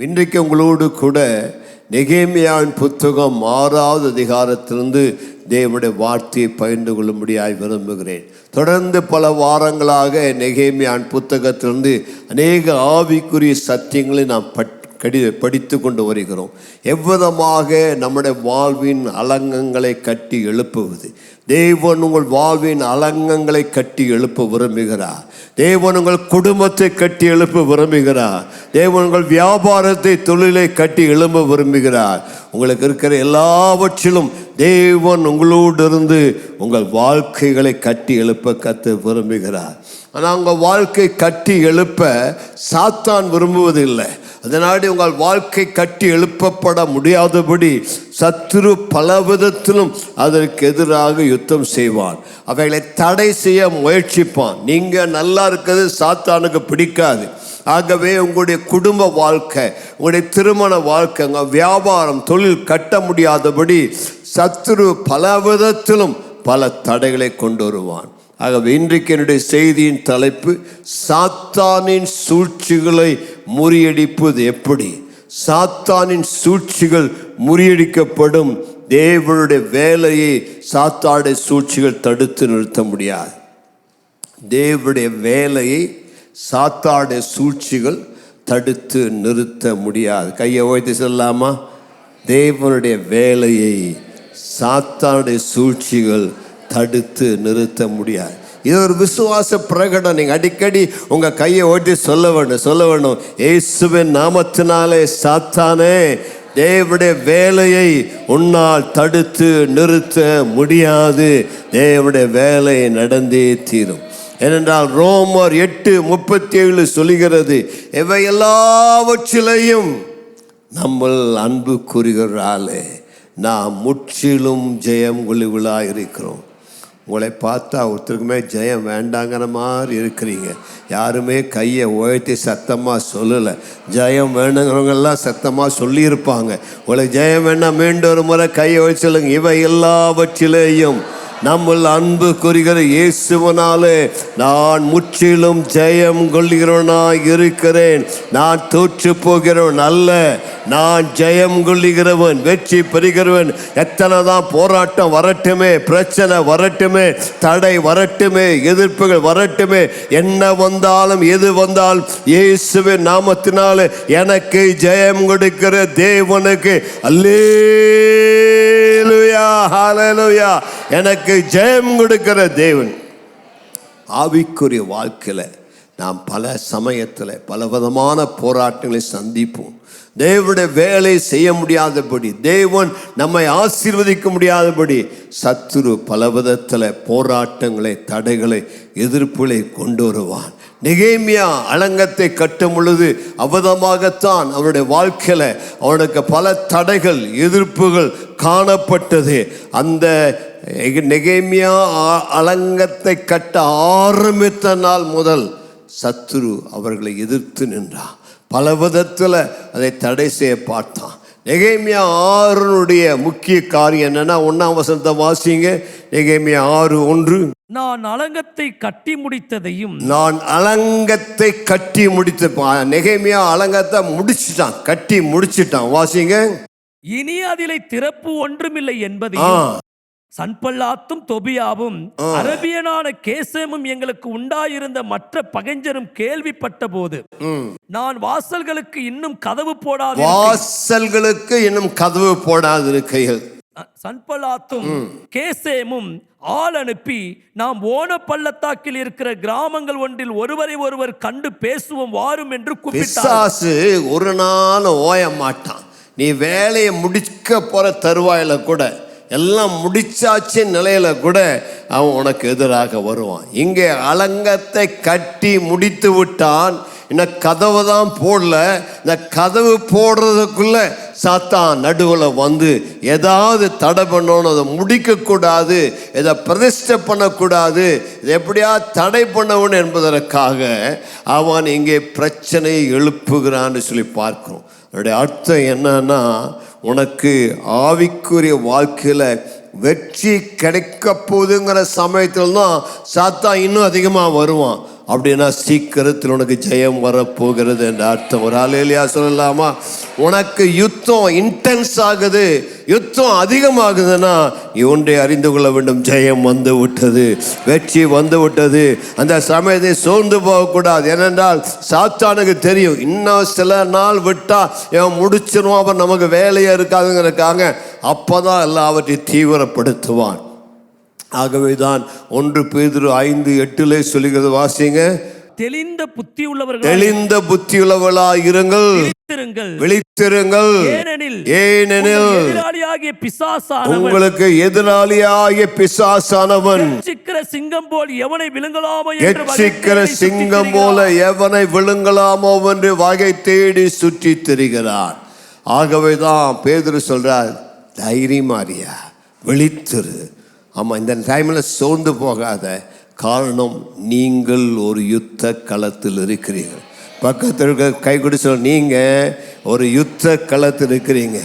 இன்றைக்கு உங்களோடு கூட நெகேமியாவின் புத்தகம் 6வது அதிகாரத்திலிருந்து தேவனுடைய வார்த்தையை பகிர்ந்து கொள்ளும்படியாய் விரும்புகிறேன். தொடர்ந்து பல வாரங்களாக நெகேமியாவின் புத்தகத்திலிருந்து அநேக ஆவிக்குரிய சத்தியங்களை நாம் படித்து கொண்டு வருகிறோம். எவ்விதமாக நம்முடைய வாழ்வின் அலங்கங்களை கட்டி எழுப்புவது. தேவன் உங்கள் வாழ்வின் அலங்கங்களை கட்டி எழுப்ப விரும்புகிறார். தேவன் உங்கள் குடும்பத்தை கட்டி எழுப்ப விரும்புகிறார். தேவன் உங்கள் வியாபாரத்தை, தொழிலை கட்டி எழுப்ப விரும்புகிறார். உங்களுக்கு இருக்கிற எல்லாவற்றிலும் தேவன் உங்களோடு இருந்து உங்கள் வாழ்க்கைகளை கட்டி எழுப்ப கத்த விரும்புகிறார். ஆனால் உங்கள் வாழ்க்கை கட்டி எழுப்ப சாத்தான் விரும்புவதில்லை. அதனாடி உங்கள் வாழ்க்கை கட்டி எழுப்பப்பட முடியாதபடி சத்துரு பல விதத்திலும் அதற்கு எதிராக யுத்தம் செய்வான். அவைகளை தடை செய்ய முயற்சிப்பான். நீங்கள் நல்லா இருக்கிறது சாத்தானுக்கு பிடிக்காது. ஆகவே உங்களுடைய குடும்ப வாழ்க்கை, உங்களுடைய திருமண வாழ்க்கை, உங்கள் வியாபாரம், தொழில் கட்ட முடியாதபடி சத்துரு பல விதத்திலும் பல தடைகளை கொண்டு வருவான். ஆகவே இன்றைக்கு என்னுடைய செய்தியின் தலைப்பு, சாத்தானின் சூழ்ச்சிகளை முறியடிப்பது எப்படி. சாத்தானின் சூழ்ச்சிகள் முறியடிக்கப்படும். தேவனுடைய வேலையை சாத்தானுடைய சூழ்ச்சிகள் தடுத்து நிறுத்த முடியாது. தேவனுடைய வேலையை சாத்தானுடைய சூழ்ச்சிகள் தடுத்து நிறுத்த முடியாது. கையை உயர்த்தி சொல்லலாமா? தேவனுடைய வேலையை சாத்தானுடைய சூழ்ச்சிகள் தடுத்து நிறுத்த முடியாது. இது ஒரு விசுவாச பிரகடனம். நீங்கள் அடிக்கடி உங்கள் கையை ஓட்டி சொல்ல வேண்டும். இயேசுவின் நாமத்தினாலே சாத்தானே, தேவனுடைய வேலையை உன்னால் தடுத்து நிறுத்த முடியாது. தேவனுடைய வேலை நடந்தே தீரும். ஏனென்றால் ரோமர் 8:37 சொல்லுகிறது, இவை எல்லாவற்றிலையும் நம்ம அன்பு கூறுகிறாலே நாம் முற்றிலும் ஜெயம் கொள்ளுவளாக இருக்கிறோம். உங்களை பார்த்தா ஒருத்தருக்குமே ஜெயம் வேண்டாங்கிற மாதிரி இருக்கிறீங்க. யாருமே கையை உயர்த்தி சத்தமாக சொல்லலை. ஜெயம் வேணுங்கிறவங்கெல்லாம் சத்தமாக சொல்லியிருப்பாங்க. உங்களுக்கு ஜெயம் வேண்டாம், மீண்டும் ஒரு முறை கையை உயர்த்தி சொல்லுங்க. இவை எல்லாவற்றிலேயும் நம்ம அன்பு கூறுகிற இயேசுவனாலே நான் முற்றிலும் ஜெயம் கொள்ளுகிறவனாய் இருக்கிறேன். நான் தோற்று போகிறவன் அல்ல, நான் ஜெயம் கொள்ளுகிறவன், வெற்றி பெறுகிறவன். எத்தனை தான் போராட்டம் வரட்டுமே, பிரச்சனை வரட்டுமே, தடை வரட்டுமே, எதிர்ப்புகள் வரட்டுமே, என்ன வந்தாலும் எது வந்தாலும் இயேசுவின் நாமத்தினாலே எனக்கு ஜெயம் கொடுக்கிற தேவனுக்கு அல்லேலூயா, ஹல்லேலூயா, எனக்கு ஜெயம் கொடுக்கிற தேவன். ஆவிக்குரிய வாழ்க்கையில் நாம் பல சமயத்தில் பல விதமான போராட்டங்களை சந்திப்போம். தேவனுடைய வேலை செய்ய முடியாதபடி, தேவன் நம்மை ஆசீர்வதிக்க முடியாதபடி சத்துரு பல விதத்தில் போராட்டங்களை, தடைகளை, எதிர்ப்புகளை கொண்டு வருவான். நெகேமியா அலங்கத்தை கட்டும் பொழுது அவதமாகத்தான் அவனுடைய வாழ்க்கையில் அவனுக்கு பல தடைகள், எதிர்ப்புகள் காணப்பட்டது. அந்த நெகேமியா அலங்கத்தை கட்ட ஆரம்பித்த நாள் முதல் சத்துரு அவர்களை எதிர்த்து நின்றான். பல விதத்தில் அதை தடை செய்ய பார்த்தான். நெகேமியா 6 முக்கிய காரியம் என்னன்னா, 1ஆம் வசனத்தை வாசிங்க. நெகேமியா 6:1. நான் அலங்கத்தை கட்டி முடித்ததையும். நான் அலங்கத்தை கட்டி முடித்த. நெகேமியா அலங்கத்தை முடிச்சிட்டான், கட்டி முடிச்சிட்டான். வாசிங்க. இனி அதிலே திறப்பு ஒன்றுமில்லை என்பதையும் சன்பல்லாத்தும் தொபியாவும் அரபியனான கேசேமும் எங்களுக்கு உண்டாயிருந்த மற்ற பகைஞரும் கேள்விப்பட்ட போது நான் வாசல்களுக்கு இன்னும் கதவு போடாதிருக்கையில் சன்பல்லாத்தும் கேசேமும் ஆள் அனுப்பி நாம் ஓன பள்ளத்தாக்கில் இருக்கிற கிராமங்கள் ஒன்றில் ஒருவரை ஒருவர் கண்டு பேசுவோம் வாரும் என்று கூப்பிட்டார். ஒரு நாள் ஓய மாட்டான். நீ வேலையை முடிக்க போற தருவாயில கூட, எல்லாம் முடிச்சாச்சு நிலையில கூட அவன் உனக்கு எதிராக வருவான். இங்கே அலங்கத்தை கட்டி முடித்து விட்டான். இன்னும் கதவு தான் போடல. இந்த கதவு போடுறதுக்குள்ள சாத்தான் நடுவில் வந்து ஏதாவது தடை பண்ணணும், அதை முடிக்கக்கூடாது, இதை பிரதிஷ்டை பண்ணக்கூடாது, இதை எப்படியா தடை பண்ணவன் என்பதற்காக அவன் இங்கே பிரச்சனையை எழுப்புகிறான்னு சொல்லி பார்க்கிறோம். அதனுடைய அர்த்தம் என்னன்னா, உனக்கு ஆவிக்குரிய வாழ்க்கையில் வெற்றி கிடைக்க போகுதுங்கிற சமயத்தில் தான் சாத்தான் இன்னும் அதிகமாக வருவான். அப்படின்னா சீக்கிரத்தில் உனக்கு ஜெயம் வரப்போகிறது என்ற அர்த்தம். ஒரு அல்லேலூயா சொல்லலாமா? உனக்கு யுத்தம் இன்டென்ஸ் ஆகுது, யுத்தம் அதிகமாகுதுன்னா நீ ஒன்றை அறிந்து கொள்ள வேண்டும், ஜெயம் வந்து விட்டது, வெற்றி வந்து விட்டது. அந்த சமயத்தை சோர்ந்து போகக்கூடாது. ஏனென்றால் சாத்தானுக்கு தெரியும், இன்னும் சில நாள் விட்டா இவன் முடிச்சிருவான், அவன் நமக்கு வேலையே இருக்காதுங்கிறதுக்காக அப்போதான் எல்லாவற்றையும் தீவிரப்படுத்துவான். ஆகவேதான் 1 பேதுரு 5:8 சொல்லுகிறது, வாசிங்க. தெளிந்த புத்தி உள்ளவர்களாய் இருங்கள், விழித்திருங்கள். ஏனெனில் உங்களுக்கு எதிராளியாகிய பிசாசானவன் சிங்கம் போல் எவனை விழுங்கலாமோ என்று வகை தேடி சுற்றி திரிகிறான். ஆகவேதான் பேதுரு சொல்றார், தைரியமாரியா, விழித்திரு. ஆமா, இந்த டைம்ல சோர்ந்து போகாத. காரணம், நீங்கள் ஒரு யுத்த களத்தில் இருக்கிறீர்கள். பக்கத்தில் இருக்க கை கொடு சொல்ல, நீங்க ஒரு யுத்த களத்தில் இருக்கிறீங்க.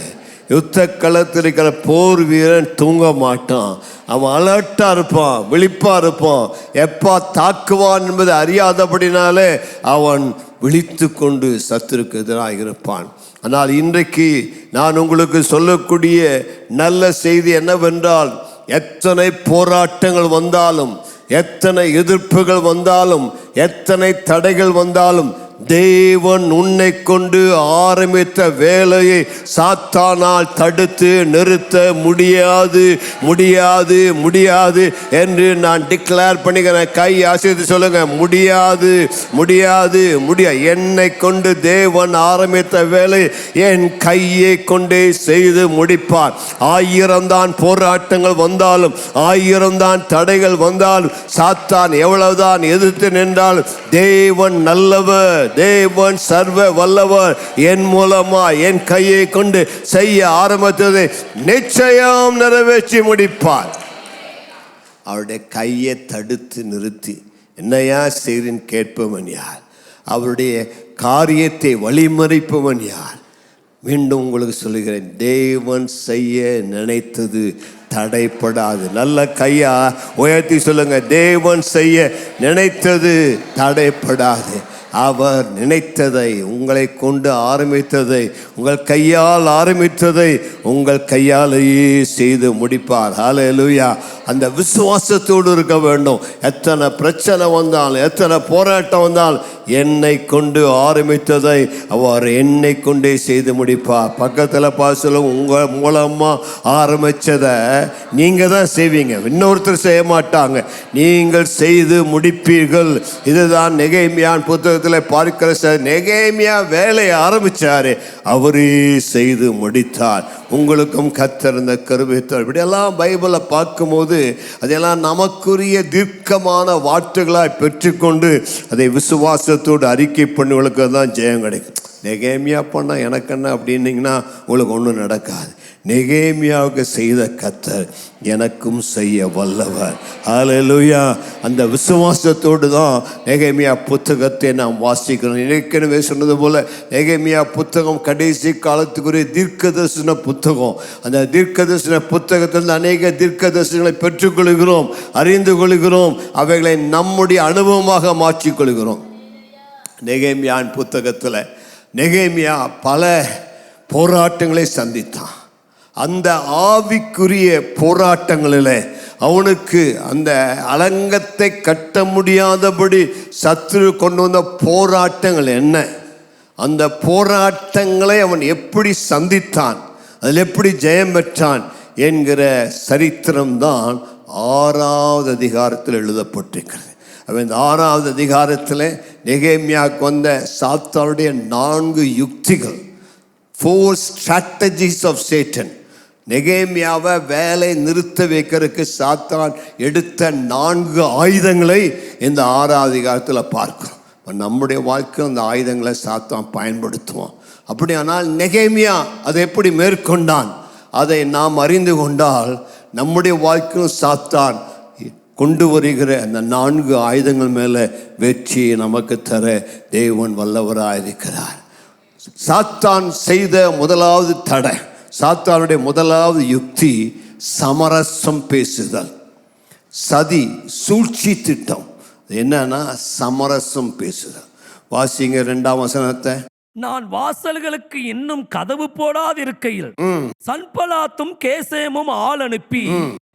யுத்த களத்தில் இருக்கிற போர் வீரன் தூங்க மாட்டான், அவன் அலர்ட்டா இருப்பான், விழிப்பா இருப்பான். எப்பா தாக்குவான் என்பதை அறியாதபடினாலே அவன் விழித்து கொண்டு சத்துருக்கு எதிராக இருப்பான். ஆனால் இன்றைக்கு நான் உங்களுக்கு சொல்லக்கூடிய நல்ல செய்தி என்னவென்றால், எத்தனை போராட்டங்கள் வந்தாலும், எத்தனை எதிர்ப்புகள் வந்தாலும், எத்தனை தடைகள் வந்தாலும், தேவன் உன்னை கொண்டு ஆரம்பித்த வேலையை சாத்தானால் தடுத்து நிறுத்த முடியாது முடியாது முடியாது என்று நான் டிக்ளேர் பண்ணிக்கிறேன். கை ஆசிரியர் சொல்லுங்க, முடியாது முடியாது முடியாது. என்னை கொண்டு தேவன் ஆரம்பித்த வேலை என் கையை கொண்டே செய்து முடிப்பார். 1000 தான் போராட்டங்கள் வந்தாலும், 1000 தான் தடைகள் வந்தாலும், சாத்தான் எவ்வளவுதான் எதிர்த்து நின்றாலும், தேவன் நல்லவர், தேவன் சர்வ வல்லவர். என் மூலமா என் கையை கொண்டு செய்ய ஆரம்பித்ததை நிச்சயம் நிறைவேற்றி முடிப்பார். அவருடைய கையை தடுத்து நிறுத்தி என்னையா செய்கிறேன் கேட்பவன் யார்? அவருடைய காரியத்தை வழிமறிப்பவன் யார்? மீண்டும் உங்களுக்கு சொல்லுகிறேன், தேவன் செய்ய நினைத்தது தடைப்படாது. நல்ல கையா உயர்த்தி சொல்லுங்க, தேவன் செய்ய நினைத்தது தடைப்படாது. அவர் நினைத்ததை, உங்களை கொண்டு ஆரம்பித்ததை, உங்கள் கையால் ஆரம்பித்ததை உங்கள் கையாலேயே செய்து முடிப்பார். ஹல்லேலூயா. அந்த விசுவாசத்தோடு இருக்க வேண்டும். எத்தனை பிரச்சனை வந்தாலும், எத்தனை போராட்டம் வந்தாலும், என்னை கொண்டு ஆரம்பித்ததை அவர் என்னை கொண்டே செய்து முடிப்பார். பக்கத்தில் பாசலும், உங்கள் மூலமாக ஆரம்பித்ததை நீங்கள் தான் செய்வீங்க, இன்னொருத்தர் செய்ய மாட்டாங்க, நீங்கள் செய்து முடிப்பீர்கள். இதுதான் நெகேமியான் புத்தகத்தில் பார்க்கிற. நெகேமியா வேலையை ஆரம்பித்தாரு, அவரே செய்து முடித்தார். உங்களுக்கும் கர்த்தர் இந்த கிருபைத்தார். இப்படியெல்லாம் பைபிளை பார்க்கும்போது அதெல்லாம் நமக்குரிய தீர்க்கமான வார்த்தைகளாய் பெற்றுக்கொண்டு அதை விசுவாசத்தோடு அறிக்கை பண்ணுவங்களுக்கு தான் ஜெயம் கிடைக்கும். நெகேமியா பண்ண எனக்கு என்ன அப்படின்னீங்கன்னா உங்களுக்கு ஒன்றும் நடக்காது. நெகேமியாவுக்கு செய்த கர்த்தர் எனக்கும் செய்ய வல்லவர். ஹல்லேலூயா. அந்த விசுவாசத்தோடு தான் நெகேமியா புத்தகத்தை நாம் வாசிக்கிறோம். ஏற்கனவே சொன்னது போல நெகேமியா புத்தகம் கடைசி காலத்துக்குரிய தீர்க்கதரிசன புத்தகம். அந்த தீர்க்கதரிசன புத்தகத்தில் அநேக தீர்க்கதரிசனங்களை பெற்றுக்கொள்கிறோம், அறிந்து கொள்கிறோம், அவைகளை நம்முடைய அனுபவமாக மாற்றிக்கொள்கிறோம். நெகேமியான் புத்தகத்தில் நெகேமியா பல போராட்டங்களை சந்தித்தான். அந்த ஆவிக்குரிய போராட்டங்களில் அவனுக்கு அந்த அலங்கத்தை கட்ட முடியாதபடி சத்துரு கொண்டு வந்த போராட்டங்கள் என்ன, அந்த போராட்டங்களை அவன் எப்படி சந்தித்தான், அதில் எப்படி ஜெயம் பெற்றான் என்கிற சரித்திரம்தான் 6வது அதிகாரத்தில் எழுதப்பட்டிருக்கிறது. அவன் இந்த 6வது அதிகாரத்தில் நெகேமியாவுக்கு வந்த சாத்தானுடைய 4 யுக்திகள், 4 strategies of Satan. நெகேமியாவை வேலை நிறுத்த வைக்கிறதுக்கு சாத்தான் எடுத்த 4 ஆயுதங்களை இந்த 6வது அதிகாரத்தில் பார்க்கிறோம். நம்முடைய வாழ்க்கை அந்த ஆயுதங்களை சாத்தான் பயன்படுத்துவோம். அப்படியானால் நெகேமியா அதை எப்படி மேற்கொண்டான், அதை நாம் அறிந்து கொண்டால் நம்முடைய வாழ்க்கையும் சாத்தான் கொண்டு வருகிற அந்த 4 ஆயுதங்கள் மேலே வெற்றியை நமக்கு தர தேவன் வல்லவராக இருக்கிறார். சாத்தான் செய்த முதலாவது தடை, சாத்தானுடைய முதலாவது யுக்தி சமரசம் பேசுதல், சதி, சூழ்ச்சி திட்டம். என்னன்னா சமரசம் பேசுதல். வாசிங்க 2ஆம் வசனத்தை. நான் வாசல்களுக்கு இன்னும் கதவு போடாதிருக்கையில் சன்பலாத்தும் கேசேமும் ஆள் அனுப்பி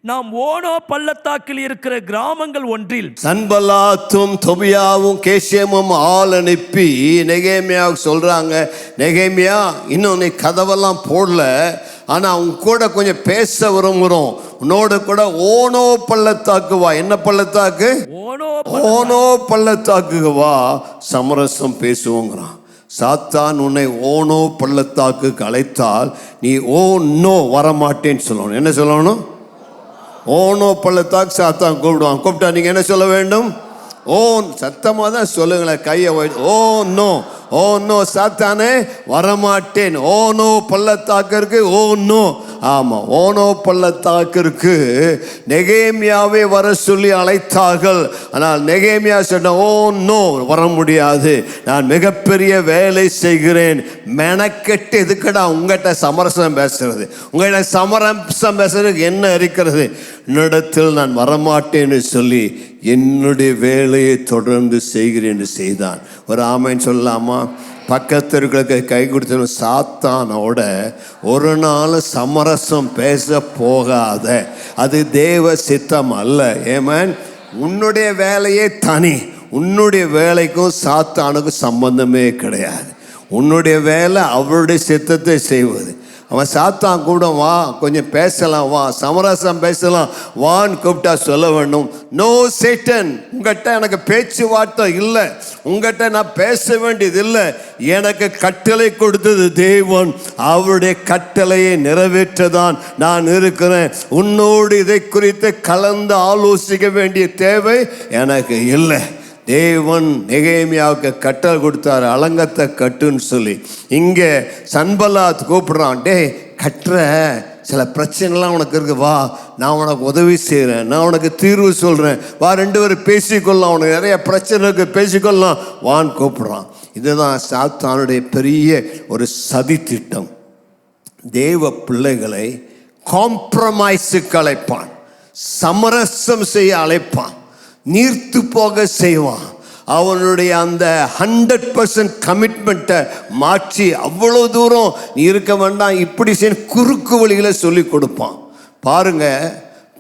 நாம் ஓனோ பள்ளத்தாக்கில் இருக்கிற கிராமங்கள் ஒன்றில். சன்பலாத்தும் தொபியாவும் கேசேமும் ஆள் அனுப்பி நெகேமியாவுக்கு சொல்றாங்க, நெகேமியா இன்னும் நீ கதவெல்லாம் போடல, ஆனா அவங்க கூட கொஞ்சம் பேச விரும்புகிறோம், உன்னோட கூட ஓனோ பள்ளத்தாக்கு வா. என்ன பள்ளத்தாக்கு? ஓனோ பள்ளத்தாக்கு வா, சமரசம் பேசுவோங்கிறான். சாத்தான் உன்னை ஓனோ பள்ளத்தாக்கு அழைத்தால் நீ ஓ நோ வரமாட்டேன்னு சொல்லணும். என்ன சொல்லணும்? ஓனோ பள்ளத்தாக்கு சாத்தான் கூப்பிடுவான். கூப்பிட்டா நீங்க என்ன சொல்ல வேண்டும்? ஓன். சத்தமாக தான் சொல்லுங்களேன், கையை ஓ நோ, ஓ நோ சாத்தானே வரமாட்டேன். ஓனோ பள்ளத்தாக்கிற்கு ஓ நோ. ஆமா, ஓனோ பள்ளத்தாக்கிற்கு நெகேமியாவை வர சொல்லி அழைத்தார்கள். ஆனால் நெகேமியா சொன்ன, ஓ நோ வர முடியாது, நான் மிகப்பெரிய வேலை செய்கிறேன். மெனக்கெட்டு எதுக்கடா உங்கள்கிட்ட சமரசம் பேசுறது? உங்கள்கிட்ட சமரசம் பேசுறதுக்கு என்ன இருக்கிறது? என்னிடத்தில் நான் வரமாட்டேன்னு சொல்லி என்னுடைய வேலையை தொடர்ந்து செய்கிறேன் என்று செய்தான். ஒரு ஆமைன்னு சொல்லலாமா? பக்கத்திற்கு கை கொடுத்த சாத்தானோட ஒரு நாள் சமரசம் பேச போகாத, அது தேவ சித்தம் அல்ல. ஏமேன். உன்னுடைய வேலையே தனி. உன்னுடைய வேலைக்கும் சாத்தானுக்கும் சம்பந்தமே கிடையாது. உன்னுடைய வேலை அவருடைய சித்தத்தை செய்வது. அவன் சாத்தான் கூட வா கொஞ்சம் பேசலாம், வா சமரசம் பேசலாம் வான்னு கூப்பிட்டா சொல்ல வேண்டும், நோ சேட்டன், உங்கள்கிட்ட எனக்கு பேச்சுவார்த்தை இல்லை, உங்கள்கிட்ட நான் பேச வேண்டியது இல்லை. எனக்கு கட்டளை கொடுத்தது தேவன், அவருடைய கட்டளையை நிறைவேற்றதான் நான் இருக்கிறேன். உன்னோடு இதை குறித்து கலந்து ஆலோசிக்க வேண்டிய தேவை எனக்கு இல்லை. தேவன் நெகேமியாவுக்கு கட்டளை கொடுத்தாரு, அலங்கத்தை கட்டுன்னு சொல்லி. இங்கே சன்பலாத் கூப்பிடுறான், டே கட்டுற சில பிரச்சனைலாம் உனக்கு இருக்கு, வா நான் உனக்கு உதவி செய்கிறேன், நான் உனக்கு தீர்வு சொல்கிறேன், வா 2 பேரும் பேசிக்கொள்ளலாம், உனக்கு நிறைய பிரச்சனை இருக்கு பேசிக்கொள்ளலாம் வான்னு கூப்பிடுறான். இதுதான் சாத்தானுடைய பெரிய ஒரு சதி திட்டம். தேவ பிள்ளைகளை காம்ப்ரமைஸுக்கு அழைப்பான், சமரசம் செய்ய அழைப்பான், நீர்த்து போக செய்வான். அவனுடைய அந்த 100% கமிட்மெண்ட்டை மாற்றி அவ்வளோ தூரம் நீ இருக்க வேண்டாம் இப்படி செய்ய குறுக்கு வழிகளை சொல்லி கொடுப்பான். பாருங்க,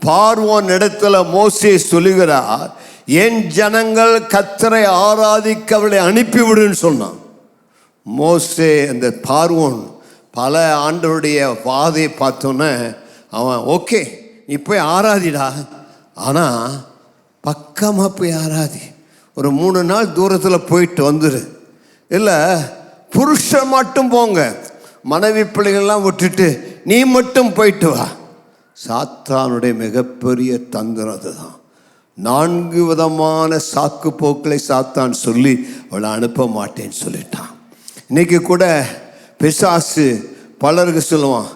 பார்வோன் இடத்துல மோசே சொல்லுகிறார், என் ஜனங்கள் கர்த்தரை ஆராதிக்க அவளை அனுப்பிவிடுன்னு சொன்னான். மோசே அந்த பார்வோன் பல ஆண்டவருடைய வாதையை பார்த்தோன்னே அவன் ஓகே நீ போய் ஆராதிடா, ஆனால் பக்கமாக போய் ஆராதி, ஒரு 3 நாள் தூரத்தில் போயிட்டு வந்துடு, இல்லை புருஷன் மட்டும் போங்க, மனைவி பிள்ளைகள்லாம் விட்டுட்டு நீ மட்டும் போயிட்டு வா. சாத்தானுடைய மிகப்பெரிய தந்திரம் அதுதான். 4 விதமான சாக்கு போக்களை சாத்தான் சொல்லி அவளை அனுப்ப மாட்டேன்னு சொல்லிட்டான். இன்னைக்கு கூட பிசாசு பலருக்கு சொல்லுவான்,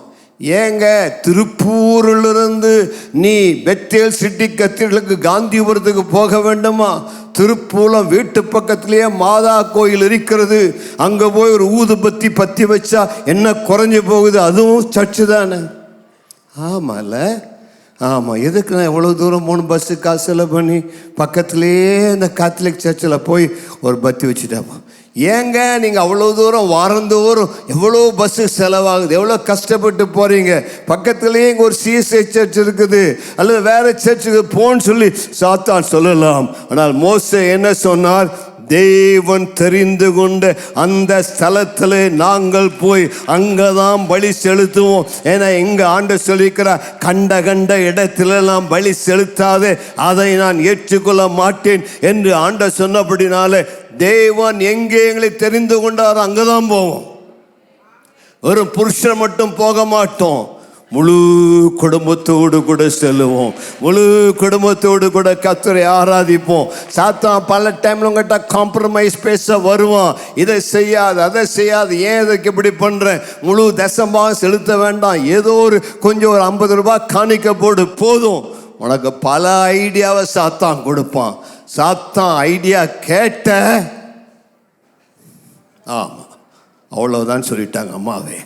ஏங்க திருப்பூரிலிருந்து நீ பெத்தேல் சிட்டி கத்தீட்ரலுக்கு காந்திபுரத்துக்கு போக வேண்டுமா? திருப்பூலம் வீட்டு பக்கத்திலேயே மாதா கோயில் இருக்கிறது, அங்கே போய் ஒரு ஊதுபத்தி பற்றி வச்சா என்ன குறைஞ்சி போகுது, அதுவும் சர்ச்சு தானே. ஆமாம்ல, ஆமாம், எதுக்கு நான் எவ்வளோ தூரம் 3 பஸ்ஸு காசு செலவு பண்ணி பக்கத்துலேயே இந்த காத்தலிக் சர்ச்சில் போய் ஒரு பத்தி வச்சுட்டாப்பா. ஏங்க நீங்கள் அவ்வளோ தூரம் வாரந்தோறும் எவ்வளோ பஸ்ஸு செலவாகுது, எவ்வளோ கஷ்டப்பட்டு போகிறீங்க, பக்கத்துலேயே இங்கே ஒரு சிஎஸ்ஐ சர்ச் இருக்குது அல்லது வேறு சர்ச்சுக்கு போன்னு சொல்லி சாத்தான் சொல்லலாம். ஆனால் மோசே என்ன சொன்னார்? தேவன் தெரிந்து கொண்ட அந்த ஸ்தலத்தில் நாங்கள் போய் அங்கதான் பலி செலுத்துவோம். ஏன்னா எங்க ஆண்டவர் சொல்லியிருக்கிறார், கண்ட கண்ட இடத்துல நாம் பலி செலுத்தாதே, அதை நான் ஏற்றுக்கொள்ள மாட்டேன் என்று ஆண்டவர் சொன்னபடினால தேவன் எங்கே எங்களை தெரிந்து கொண்டாரோ அங்கதான் போவோம். ஒரு புருஷன் மட்டும் போக மாட்டோம், முழு குடும்பத்தோடு கூட செல்லுவோம், முழு குடும்பத்தோடு கூட கர்த்தரை ஆராதிப்போம். சாத்தான் பல டைம்ல உங்கள்கிட்ட காம்ப்ரமைஸ் பேச வருவான், இதை செய்யாது அதை செய்யாது, ஏன் இதுக்கு இப்படி பண்ணுறேன், முழு தசமாக செலுத்த வேண்டாம், ஏதோ ஒரு கொஞ்சம் ஒரு 50 ரூபாய் காணிக்க போடு போதும். உனக்கு பல ஐடியாவை சாத்தான் கொடுப்பான். சாத்தான் ஐடியா கேட்ட ஆமாம் அவ்வளோதான் சொல்லிட்டாங்க அம்மாவே.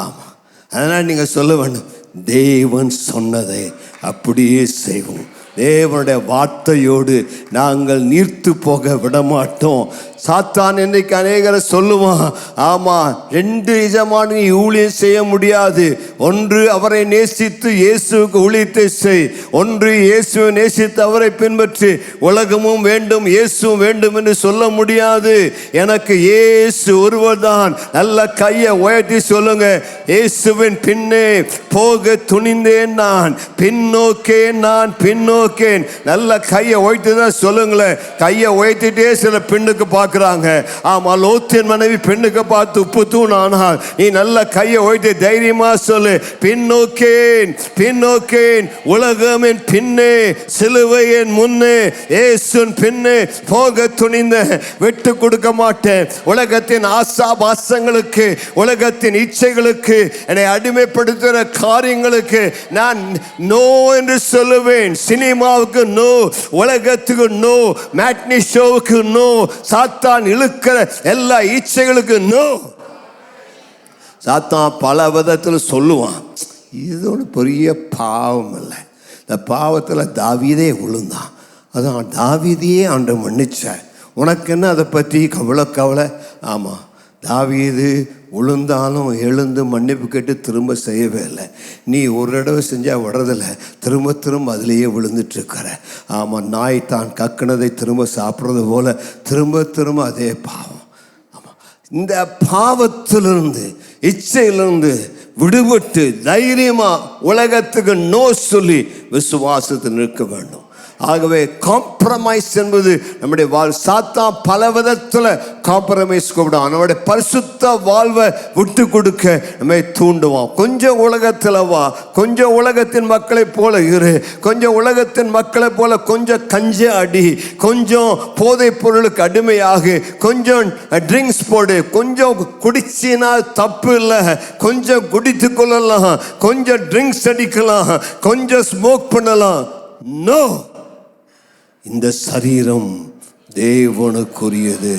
ஆமாம், அதனால் நீங்கள் சொல்ல வேண்டும், தேவன் சொன்னதை அப்படியே செய்வோம். தேவனுடைய வார்த்தையோடு நாங்கள் நீர்த்து போக விடமாட்டோம். சாத்தான் இன்றைக்கு அநேகரை சொல்லுவான், ஆமா 2 எஜமானி ஊழியம் செய்ய முடியாது. ஒன்று அவரை நேசித்து இயேசுவுக்கு ஊழியத்தை செய், ஒன்று இயேசுவை நேசித்து அவரை பின்பற்றி. உலகமும் வேண்டும் இயேசுவும் வேண்டும் என்று சொல்ல முடியாது. எனக்கு இயேசு ஒருவர் தான். நல்ல கையை உயர்த்தி சொல்லுங்க, இயேசுவின் பின்னே போக துணிந்தேன் நான், பின்னோக்கேன் நான் பின்னோக்கேன். நல்ல கையை உயர்த்தி தான் சொல்லுங்களேன். கையை உயர்த்திட்டே சில பெண்ணுக்கு பார்க்குறாங்க. ஆமா, லோத்தின் மனைவி பெண்ணுக்கு பார்த்து உப்பு தூண் ஆனால் நீ நல்ல கையை உயர்த்தி தைரியமா சொல்லு, பின்னோக்கேன் பின்னோக்கேன். உலகமின் பின்னே சிலுவையின் முன்னே இயேசுவின் பின்னே போக துணிந்த, விட்டு கொடுக்க மாட்டேன். உலகத்தின் ஆசாபாசங்களுக்கு, உலகத்தின் இச்சைகளுக்கு, என்னை அடிமைப்படுத்துகிற காரியங்களுக்கு நான் நோ என்று சொல்லுவேன். சினிமாவுக்கு நோ, உலகத்துக்கு நோ, மேட்னி ஷோவுக்கு நோ, சாத்தான் இழுக்கிற எல்லா இச்சைகளுக்கு நோ. சாத்தான் பல விதத்தில் சொல்லுவான், இது ஒரு பெரிய பாவம் இல்லை. இந்த பாவத்தில் தாவீதே விழுந்தான். அதான் தாவீதையே ஆண்டு மன்னிச்ச. உனக்கு என்ன அதை பற்றி கவலை? ஆமாம், தாவீது விழுந்தாலும் எழுந்து மன்னிப்பு கேட்டு திரும்ப செய்யவே இல்லை. நீ ஒரு தடவை செஞ்சால் விடுறதில்ல, திரும்ப திரும்ப அதிலேயே விழுந்துட்டுருக்கிற. ஆமாம், நாய் தான் கக்குனதை திரும்ப சாப்பிட்றது போல திரும்ப திரும்ப அதே பாவம். ஆமாம், இந்த பாவத்திலிருந்து இச்சையிலிருந்து விடுபட்டு தைரியமாக உலகத்துக்கு நோ சொல்லி விசுவாசத்தில் நிற்க வேண்டும். ஆகவே காம்ப்ரமைஸ் என்பது நம்முடைய சாத்தான் பல விதத்தில் காம்ப்ரமைஸ் கூப்பிடுவான். நம்முடைய பரிசுத்த வாழ்வை விட்டு கொடுக்க நம்மை தூண்டுவான். கொஞ்சம் உலகத்தில் வா, கொஞ்சம் உலகத்தின் மக்களை போல இரு, கொஞ்சம் உலகத்தின் மக்களை போல கொஞ்சம் கஞ்ச அடி, கொஞ்சம் போதைப் பொருளுக்கு அடிமையாகு, கொஞ்சம் ட்ரிங்க்ஸ் போடு, கொஞ்சம் குடிச்சினா தப்பு இல்லை, கொஞ்சம் குடித்து கொள்ளலாம், கொஞ்சம் ட்ரிங்க்ஸ் அடிக்கலாம், கொஞ்சம் ஸ்மோக் பண்ணலாம். நோ, இந்த சரீரம் தேவனுக்குரியது.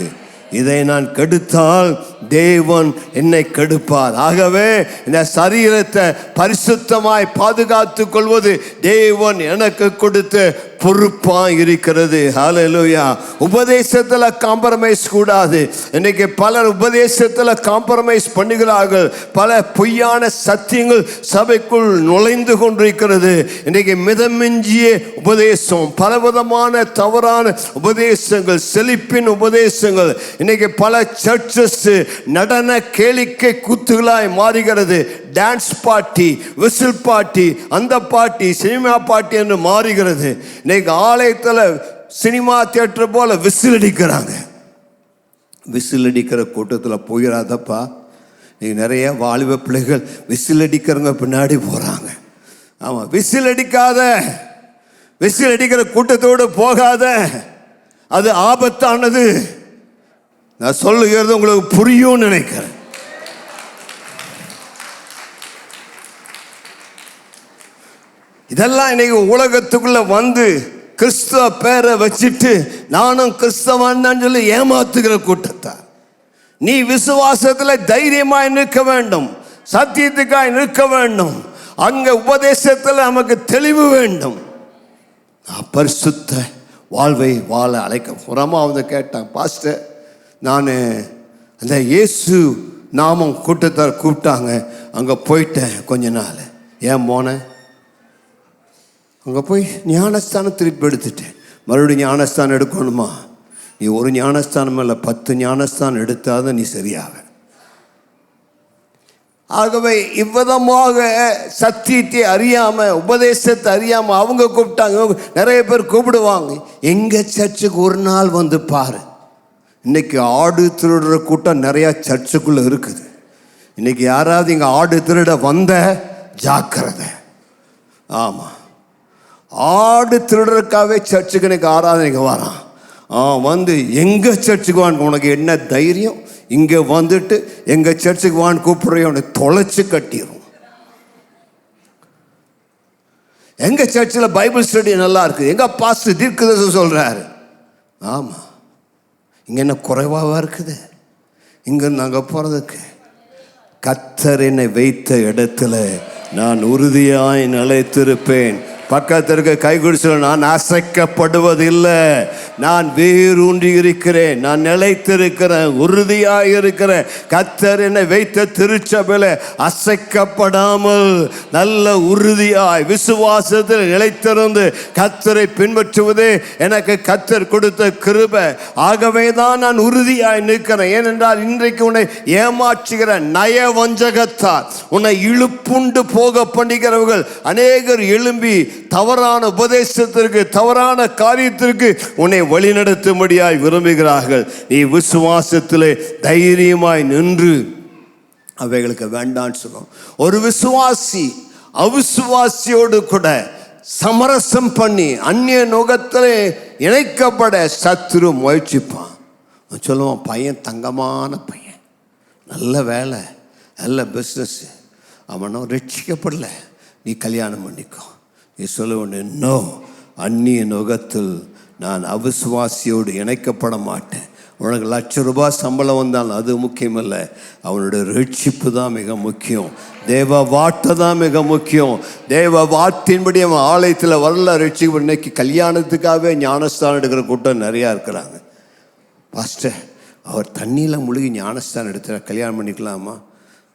இதை நான் கெடுத்தால் தேவன் என்னை கெடுப்பார். ஆகவே இந்த சரீரத்தை பரிசுத்தமாய் பாதுகாத்து கொள்வது தேவன் எனக்கு கொடுத்த பொறுப்பாக இருக்கிறது. ஹல்லேலூயா. உபதேசத்தில் காம்ப்ரமைஸ் கூடாது. இன்னைக்கு பலர் உபதேசத்தில் காம்ப்ரமைஸ் பண்ணுகிறார்கள். பல பொய்யான சத்தியங்கள் சபைக்குள் நுழைந்து கொண்டிருக்கிறது. இன்னைக்கு மிதமிஞ்சிய உபதேசம், பலவிதமான தவறான உபதேசங்கள், செழிப்பின் உபதேசங்கள். இன்னைக்கு பல சர்ச்சஸ் நடன கேளிக்கை கூத்துகளாய் மாறுகிறது. டான்ஸ் பார்ட்டி, விசில் பார்ட்டி, அந்த பார்ட்டி, சினிமா பார்ட்டி என்று மாறுகிறது. இன்னைக்கு ஆலயத்தில் சினிமா தியேட்டர் போல விசில் அடிக்கிறாங்க. விசில் அடிக்கிற கூட்டத்தில் போயிடாதப்பா. இன்னைக்கு நிறைய வாலிப பிள்ளைகள் விசில் அடிக்கிறவங்க பின்னாடி போகிறாங்க. ஆமாம், விசில் அடிக்காத, விசில் அடிக்கிற கூட்டத்தோடு போகாத, அது ஆபத்தானது. நான் சொல்லுகிறது உங்களுக்கு புரியும் நினைக்கிறேன். இதெல்லாம் இன்னைக்கு உலகத்துக்குள்ள வந்து கிறிஸ்தவ பேரை வச்சுட்டு நானும் கிறிஸ்தவன் தான் சொல்லி ஏமாத்துகிற கூட்டத்தை. நீ விசுவாசத்தில் தைரியமாய் நிற்க வேண்டும், சத்தியத்துக்காய் நிற்க வேண்டும். அங்க உபதேசத்தில் நமக்கு தெளிவு வேண்டும். பரிசுத்த வாழ்வை வாழ அழைக்க புறமா வந்து கேட்டான், பாஸ்டர் நான் அந்த இயேசு நாமம் கூட்டத்தார் கூப்பிட்டாங்க, அங்கே போயிட்டேன் கொஞ்ச நாள். ஏன் போனேன்? அங்கே போய் ஞானஸ்தானம் திருப்பி எடுத்துட்டேன். மறுபடியும் ஞானஸ்தானம் எடுக்கணுமா? நீ ஒரு ஞானஸ்தானம் இல்லை, 10 ஞானஸ்தானம் எடுத்தாதான் நீ சரியாக. ஆகவே இவ்விதமாக சத்தியத்தை அறியாம, உபதேசத்தை அறியாம அவங்க கூப்பிட்டாங்க. நிறைய பேர் கூப்பிடுவாங்க. எங்க சர்ச்சுக்கு ஒரு நாள் வந்து பாரு. இன்னைக்கு ஆடு திருடுற கூட்டம் நிறைய சர்ச்சுக்குள்ள இருக்குது. இன்னைக்கு யாராவது இங்க ஆடு திருட வந்த ஜாக்கிரதை. ஆமா, ஆடு திருடுறதுக்காகவே சர்ச்சுக்கு இன்னைக்கு ஆராதனைக்கு வரான். வந்து எங்க சர்ச்சுக்கு வான்னு, உனக்கு என்ன தைரியம்? இங்க வந்துட்டு எங்க சர்ச்சுக்கு வான்னு கூப்பிடுறோம், தொலைச்சு கட்டிடும். எங்க சர்ச்சில் பைபிள் ஸ்டடி நல்லா இருக்கு, எங்க பாஸ்டர் தீர்க்கதரிசி சொல்றாரு. ஆமா, இங்க என்ன குறைவாக இருக்குது? இங்க நாங்கள் போறதுக்கு கர்த்தர் என்னை வைத்த இடத்துல நான் உறுதியாய் நிலைத்திருப்பேன். பக்கத்திற்கு கை குடிச்சு, நான் அசைக்கப்படுவதில்லை, நான் வேரூன்றி இருக்கிறேன், நான் நிலைத்திருக்கிறேன், உறுதியாக இருக்கிறேன். கர்த்தர் என்னை வைத்த திருச்சபையில் அசைக்கப்படாமல் நல்ல உறுதியாய் விசுவாசத்தில் நிலைத்திருந்து கர்த்தரை பின்பற்றுவதே எனக்கு கர்த்தர் கொடுத்த கிருபை. ஆகவே தான் நான் உறுதியாய் நிற்கிறேன். ஏனென்றால் இன்றைக்கு உன்னை ஏமாற்றுகிற நயவஞ்சகத்தால் உன்னை இழுப்புண்டு போக பண்ணுகிறவர்கள் அநேகர் எழும்பி தவறான உபதேசத்திற்கு, தவறான காரியத்திற்கு உன்னை வழிநடத்தும்படியாய் விரும்புகிறார்கள். நீ விசுவாசத்திலே தைரியமாய் நின்று அவைகளுக்கு வேண்டான்னு சொல்லும். ஒரு விசுவாசி அவிசுவாசியோடு கூட சமரசம் பண்ணி அந்நிய நோகத்திலே இணைக்கப்பட சத்துரு முயற்சிப்பான். சொல்லுவான், பையன் தங்கமான பையன், நல்ல வேலை, நல்ல பிஸ்னஸ், அவனும் ரட்சிக்கப்படல, நீ கல்யாணம் பண்ணிக்கோ. நீ சொல்ல வேண்டிய, நோ, அந்நிய நுகத்தில் நான் அவிசுவாசியோடு இணைக்கப்பட மாட்டேன். உனக்கு ₹1,00,000 சம்பளம் வந்தாலும் அது முக்கியமல்ல, அவனுடைய ரட்சிப்பு தான் மிக முக்கியம். தேவ வார்த்தை தான் மிக முக்கியம். தேவ வார்த்தையின்படி அவன் ஆலயத்தில் வரல ரட்சிப்பு. இன்னைக்கு கல்யாணத்துக்காகவே ஞானஸ்தானம் எடுக்கிற கூட்டம் நிறையா இருக்கிறாங்க. பாஸ்டர், அவர் தண்ணியில் முழுகி ஞானஸ்தானம் எடுத்தார், கல்யாணம் பண்ணிக்கலாமா?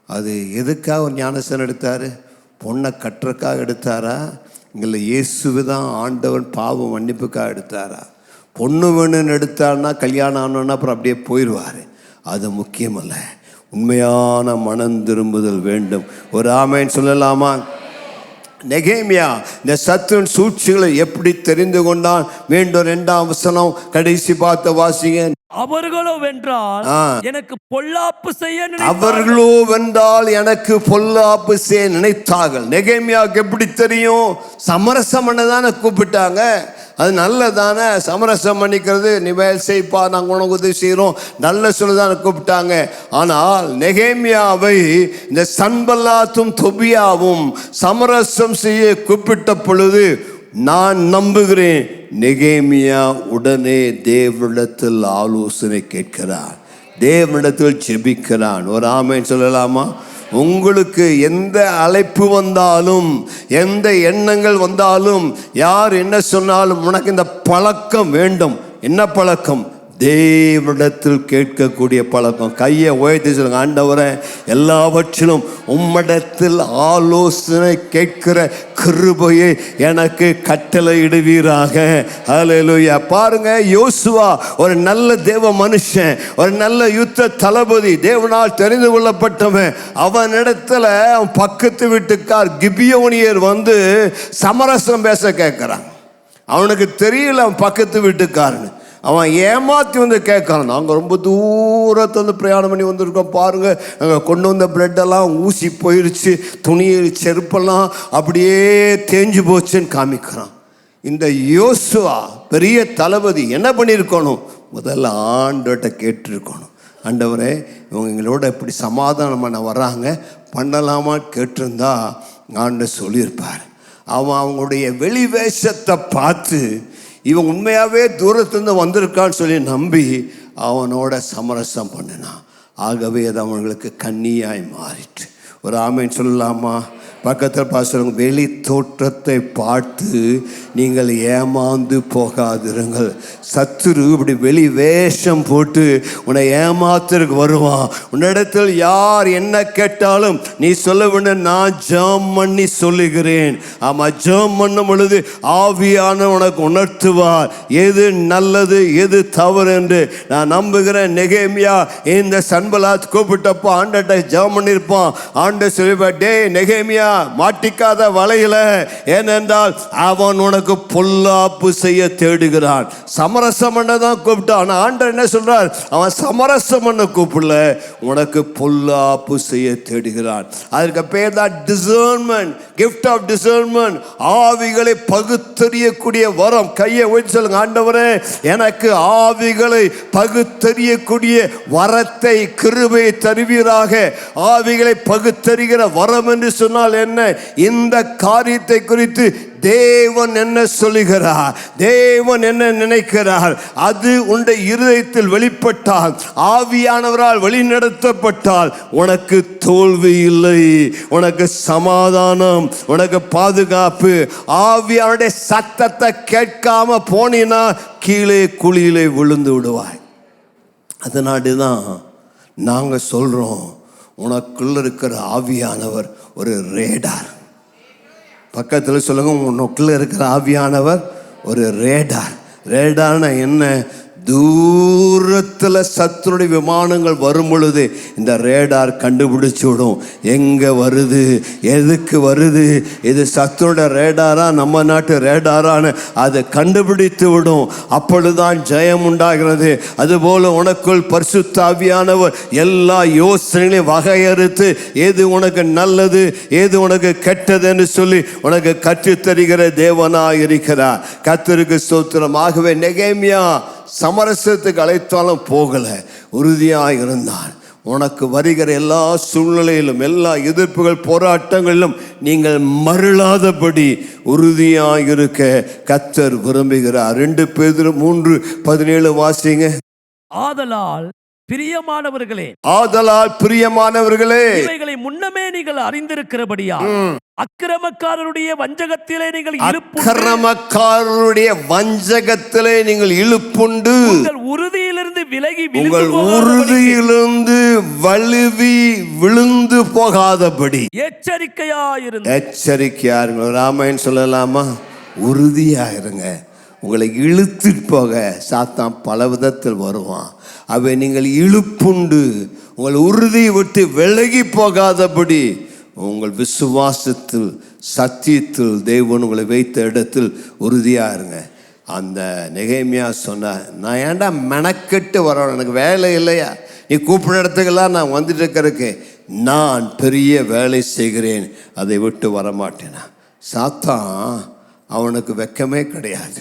அது எதுக்காக ஒரு ஞானஸ்தானம் எடுத்தார்? பொண்ணை கட்டுறக்காக எடுத்தாரா? இங்கே இயேசுவை தான் ஆண்டவன் பாவ மன்னிப்புக்காக எடுத்தாரா? பொண்ணு வேணும்னு எடுத்தாருன்னா கல்யாணம் ஆனோன்னா அப்புறம் அப்படியே போயிடுவார். அது முக்கியமல்ல, உண்மையான மனம் திரும்புதல் வேண்டும். ஒரு ஆமேன் சொல்லலாமா? நெகேமியா இந்த சத்துருவின் சூழ்ச்சிகளை எப்படி தெரிந்து கொண்டான்? மீண்டும் 2ஆம் வசனம் கடைசி பார்த்த வாசிங்க. அவர்களோ வென்றால் எனக்கு பொல்லாப்பு செய்ய அவர்களோ வென்றால் எனக்கு பொல்லாப்பு செய்ய நினைத்தார்கள். நெகேமியாவுக்கு எப்படி தெரியும்? சமரசம் பண்ண தானே கூப்பிட்டாங்க. அது நல்லதானே, சமரசம் பண்ணிக்கிறது. நீ வேலை செய்ப்பா, நாங்கள் உனக்கு உதவி செய்கிறோம், நல்ல சொல்லதானே கூப்பிட்டாங்க. ஆனால் நெகேமியாவை இந்த சன்பல்லாத்தும் தொபியாவும் சமரசம் செய்ய கூப்பிட்ட பொழுது நான் நம்புகிறேன் நெகேமியா உடனே தேவனிடத்தில் ஆலோசனை கேட்கிறான், தேவனிடத்தில் ஜெபிக்கிறான். ஒரு ஆமென் சொல்லலாமா? உங்களுக்கு எந்த அழைப்பு வந்தாலும், எந்த எண்ணங்கள் வந்தாலும், யார் என்ன சொன்னாலும் உனக்கு இந்த பழக்கம் வேண்டும். என்ன பழக்கம்? தேவனிடத்தில் கேட்கக்கூடிய பழக்கம். கையை உயர்த்தி சொல்லுங்க, ஆண்டவரே, எல்லாவற்றிலும் உம்மிடத்தில் ஆலோசனை கேட்கிற கிருபையை எனக்கு கட்டளையிடுவீராக. ஹல்லேலூயா. பாருங்க, யோசுவா ஒரு நல்ல தேவ மனுஷன், ஒரு நல்ல யுத்த தளபதி, தேவனால் தெரிந்து கொள்ளப்பட்டவன். அவனிடத்துல அவன் பக்கத்து வீட்டுக்கார் கிபியோனியர் வந்து சமரசம் பேச கேட்கிறான். அவனுக்கு தெரியல அவன் பக்கத்து வீட்டுக்காரன்னு. அவன் ஏமாற்றி வந்து கேட்கறான், நாங்கள் ரொம்ப தூரத்தை வந்து பிரயாணம் பண்ணி வந்திருக்கோம், பாருங்கள், நாங்கள் கொண்டு வந்த பிரெட்டெல்லாம் ஊசி போயிடுச்சு, துணி செருப்பெல்லாம் அப்படியே தேஞ்சு போச்சுன்னு காமிக்கிறான். இந்த யோசுவா பெரிய தளபதி என்ன பண்ணியிருக்கணும்? முதல்ல ஆண்டவர்கிட்ட கேட்டிருக்கணும், ஆண்டவரே இவங்க எங்களோட இப்படி சமாதானம் பண்ண வர்றாங்க, பண்ணலாமான்னு கேட்டிருந்தா ஆண்டவர் சொல்லியிருப்பார். அவன் அவங்களுடைய வெளி வேஷத்தை பார்த்து இவன் உண்மையாகவே தூரத்துலேருந்து வந்திருக்கான்னு சொல்லி நம்பி அவனோட சமரசம் பண்ணினான். ஆகவே அது அவங்களுக்கு கண்ணியாய் மாறிட்டு. ஒரு ஆமென் சொல்லலாமா? பக்கத்தில் பாசுறவங்க, வெளி தோற்றத்தை பார்த்து நீங்கள் ஏமாந்து போகாதிருங்கள். சத்துரு இப்படி வெளி வேஷம் போட்டு உன்னை ஏமாத்துறதுக்கு வருவான். உன்னிடத்தில் யார் என்ன கேட்டாலும் நீ சொல்ல வேண்டும், நான் ஜெபம் பண்ணி சொல்லுகிறேன். ஆமாம், ஜெபம் பண்ணும் பொழுது ஆவியான உனக்கு உணர்த்துவார் எது நல்லது எது தவறு என்று நான் நம்புகிறேன். நெகேமியா இந்த சன்பல்லாத் கூப்பிட்டப்போ ஆண்டட்ட ஜெபம் பண்ணியிருப்பான். ஆண்ட சொல்லிப்பா, டே நெகேமியா, மாட்டிக்காத வலையில, ஏனென்றால் அவன் உனக்கு பொல்லாப்பு செய்ய தேடுகிறான். சமரசம் பண்ண தான் கூப்பிட்டான். ஆனால் ஆண்டவர் என்ன சொல்றார்? அவன் சமரசம் பண்ண கூப்பிடல, உனக்கு பொல்லாப்பு செய்ய தேடுகிறான். அதற்கு பேர் தான் டிசர்ன்மெண்ட், கிஃப்ட் ஆஃப் டிசர்ன்மெண்ட், ஆவிகளை பகுத்தறியக்கூடிய வரம். கையை உயர்த்தி சொல்லுங்க, ஆண்டவரே எனக்கு ஆவிகளை பகுத்தறியக்கூடிய வரத்தை கிருபையை தருவீராக. ஆவிகளை பகுத்தறிகிற வரம் என்று சொன்னால் என்ன? இந்த காரியத்தை குறித்து தேவன் என்ன சொல்லுகிறார், தேவன் என்ன நினைக்கிறார், அது உன்னுடைய இருதயத்தில் வெளிப்பட்டால், ஆவியானவரால் வழிநடத்தப்பட்டால் உனக்கு தோல்வி இல்லை, உனக்கு சமாதானம், உனக்கு பாதுகாப்பு. ஆவியானுடைய சத்தத்தை கேட்காம போனீன்னா கீழே குழியிலே விழுந்து விடுவாய். அதனால்தான் நாங்கள் சொல்றோம், உனக்குள்ள இருக்கிற ஆவியானவர் ஒரு ரேடார். பக்கத்தில் சொல்லுங்க, உனக்குள்ள இருக்கிற ஆவியானவர் ஒரு ரேடார். ரேடார்னா என்ன? தூரத்தில் சத்துருடைய விமானங்கள் வரும் பொழுது இந்த ரேடார் கண்டுபிடிச்சு விடும், எங்கே வருது, எதுக்கு வருது, இது சத்துருடைய ரேடாரா நம்ம நாட்டு ரேடாரான்னு அதை கண்டுபிடித்து விடும். அப்பொழுதுதான் ஜெயம் உண்டாகிறது. அதுபோல் உனக்குள் பரிசுத்த ஆவியானவர் எல்லா யோசனைகளையும் வகையறுத்து எது உனக்கு நல்லது, எது உனக்கு கெட்டது என்று சொல்லி உனக்கு கற்றுத்தருகிற தேவனாக இருக்கிறார். கர்த்தருக்கு ஸ்தோத்திரம். ஆகவே நெகேமியா சமரசத்துக்கு அழைத்தாலும் போகல, உறுதியாக இருந்தான். உனக்கு வருகிற எல்லா சூழ்நிலையிலும், எல்லா எதிர்ப்புகள் போராட்டங்களிலும் நீங்கள் மருளாதபடி உறுதியாக இருக்க கர்த்தர் விரும்புகிறார். 2 பேதுரு 3:17 வாசிங்க. ஆதலால் பிரியமானவர்களே, இவைகளை முன்னமே நீங்கள் அறிந்திருக்கிறபடியா அக்கிரமக்காரருடைய வஞ்சகத்திலே நீங்கள் இழுப்புண்டு உங்கள் உறுதியிலிருந்து வழுவி விழுந்து போகாதபடி எச்சரிக்கையாயிருங்க. ராமாயணம் சொல்லலாமா? உறுதியாயிருங்க. உங்களை இழுத்துட்டு போக சாத்தான் பல விதத்தில் வருவான். அவை நீங்கள் இழுப்புண்டு உங்கள் உறுதியை விட்டு விலகி போகாதபடி உங்கள் விசுவாசத்தில், சத்தியத்தில் தேவன் உங்களை வைத்த இடத்தில் உறுதியாக இருங்க. அந்த நெகேமியா சொன்ன, நான் ஏன்டா மெனக்கெட்டு வரணும், எனக்கு வேலை இல்லையா, நீ கூப்பிட இடத்துக்கெல்லாம் நான் வந்துட்டு இருக்கிறதுக்கு நான் பெரிய வேலை செய்கிறேன், அதை விட்டு வரமாட்டேனா. சாத்தான் அவனுக்கு வெக்கமே கிடையாது.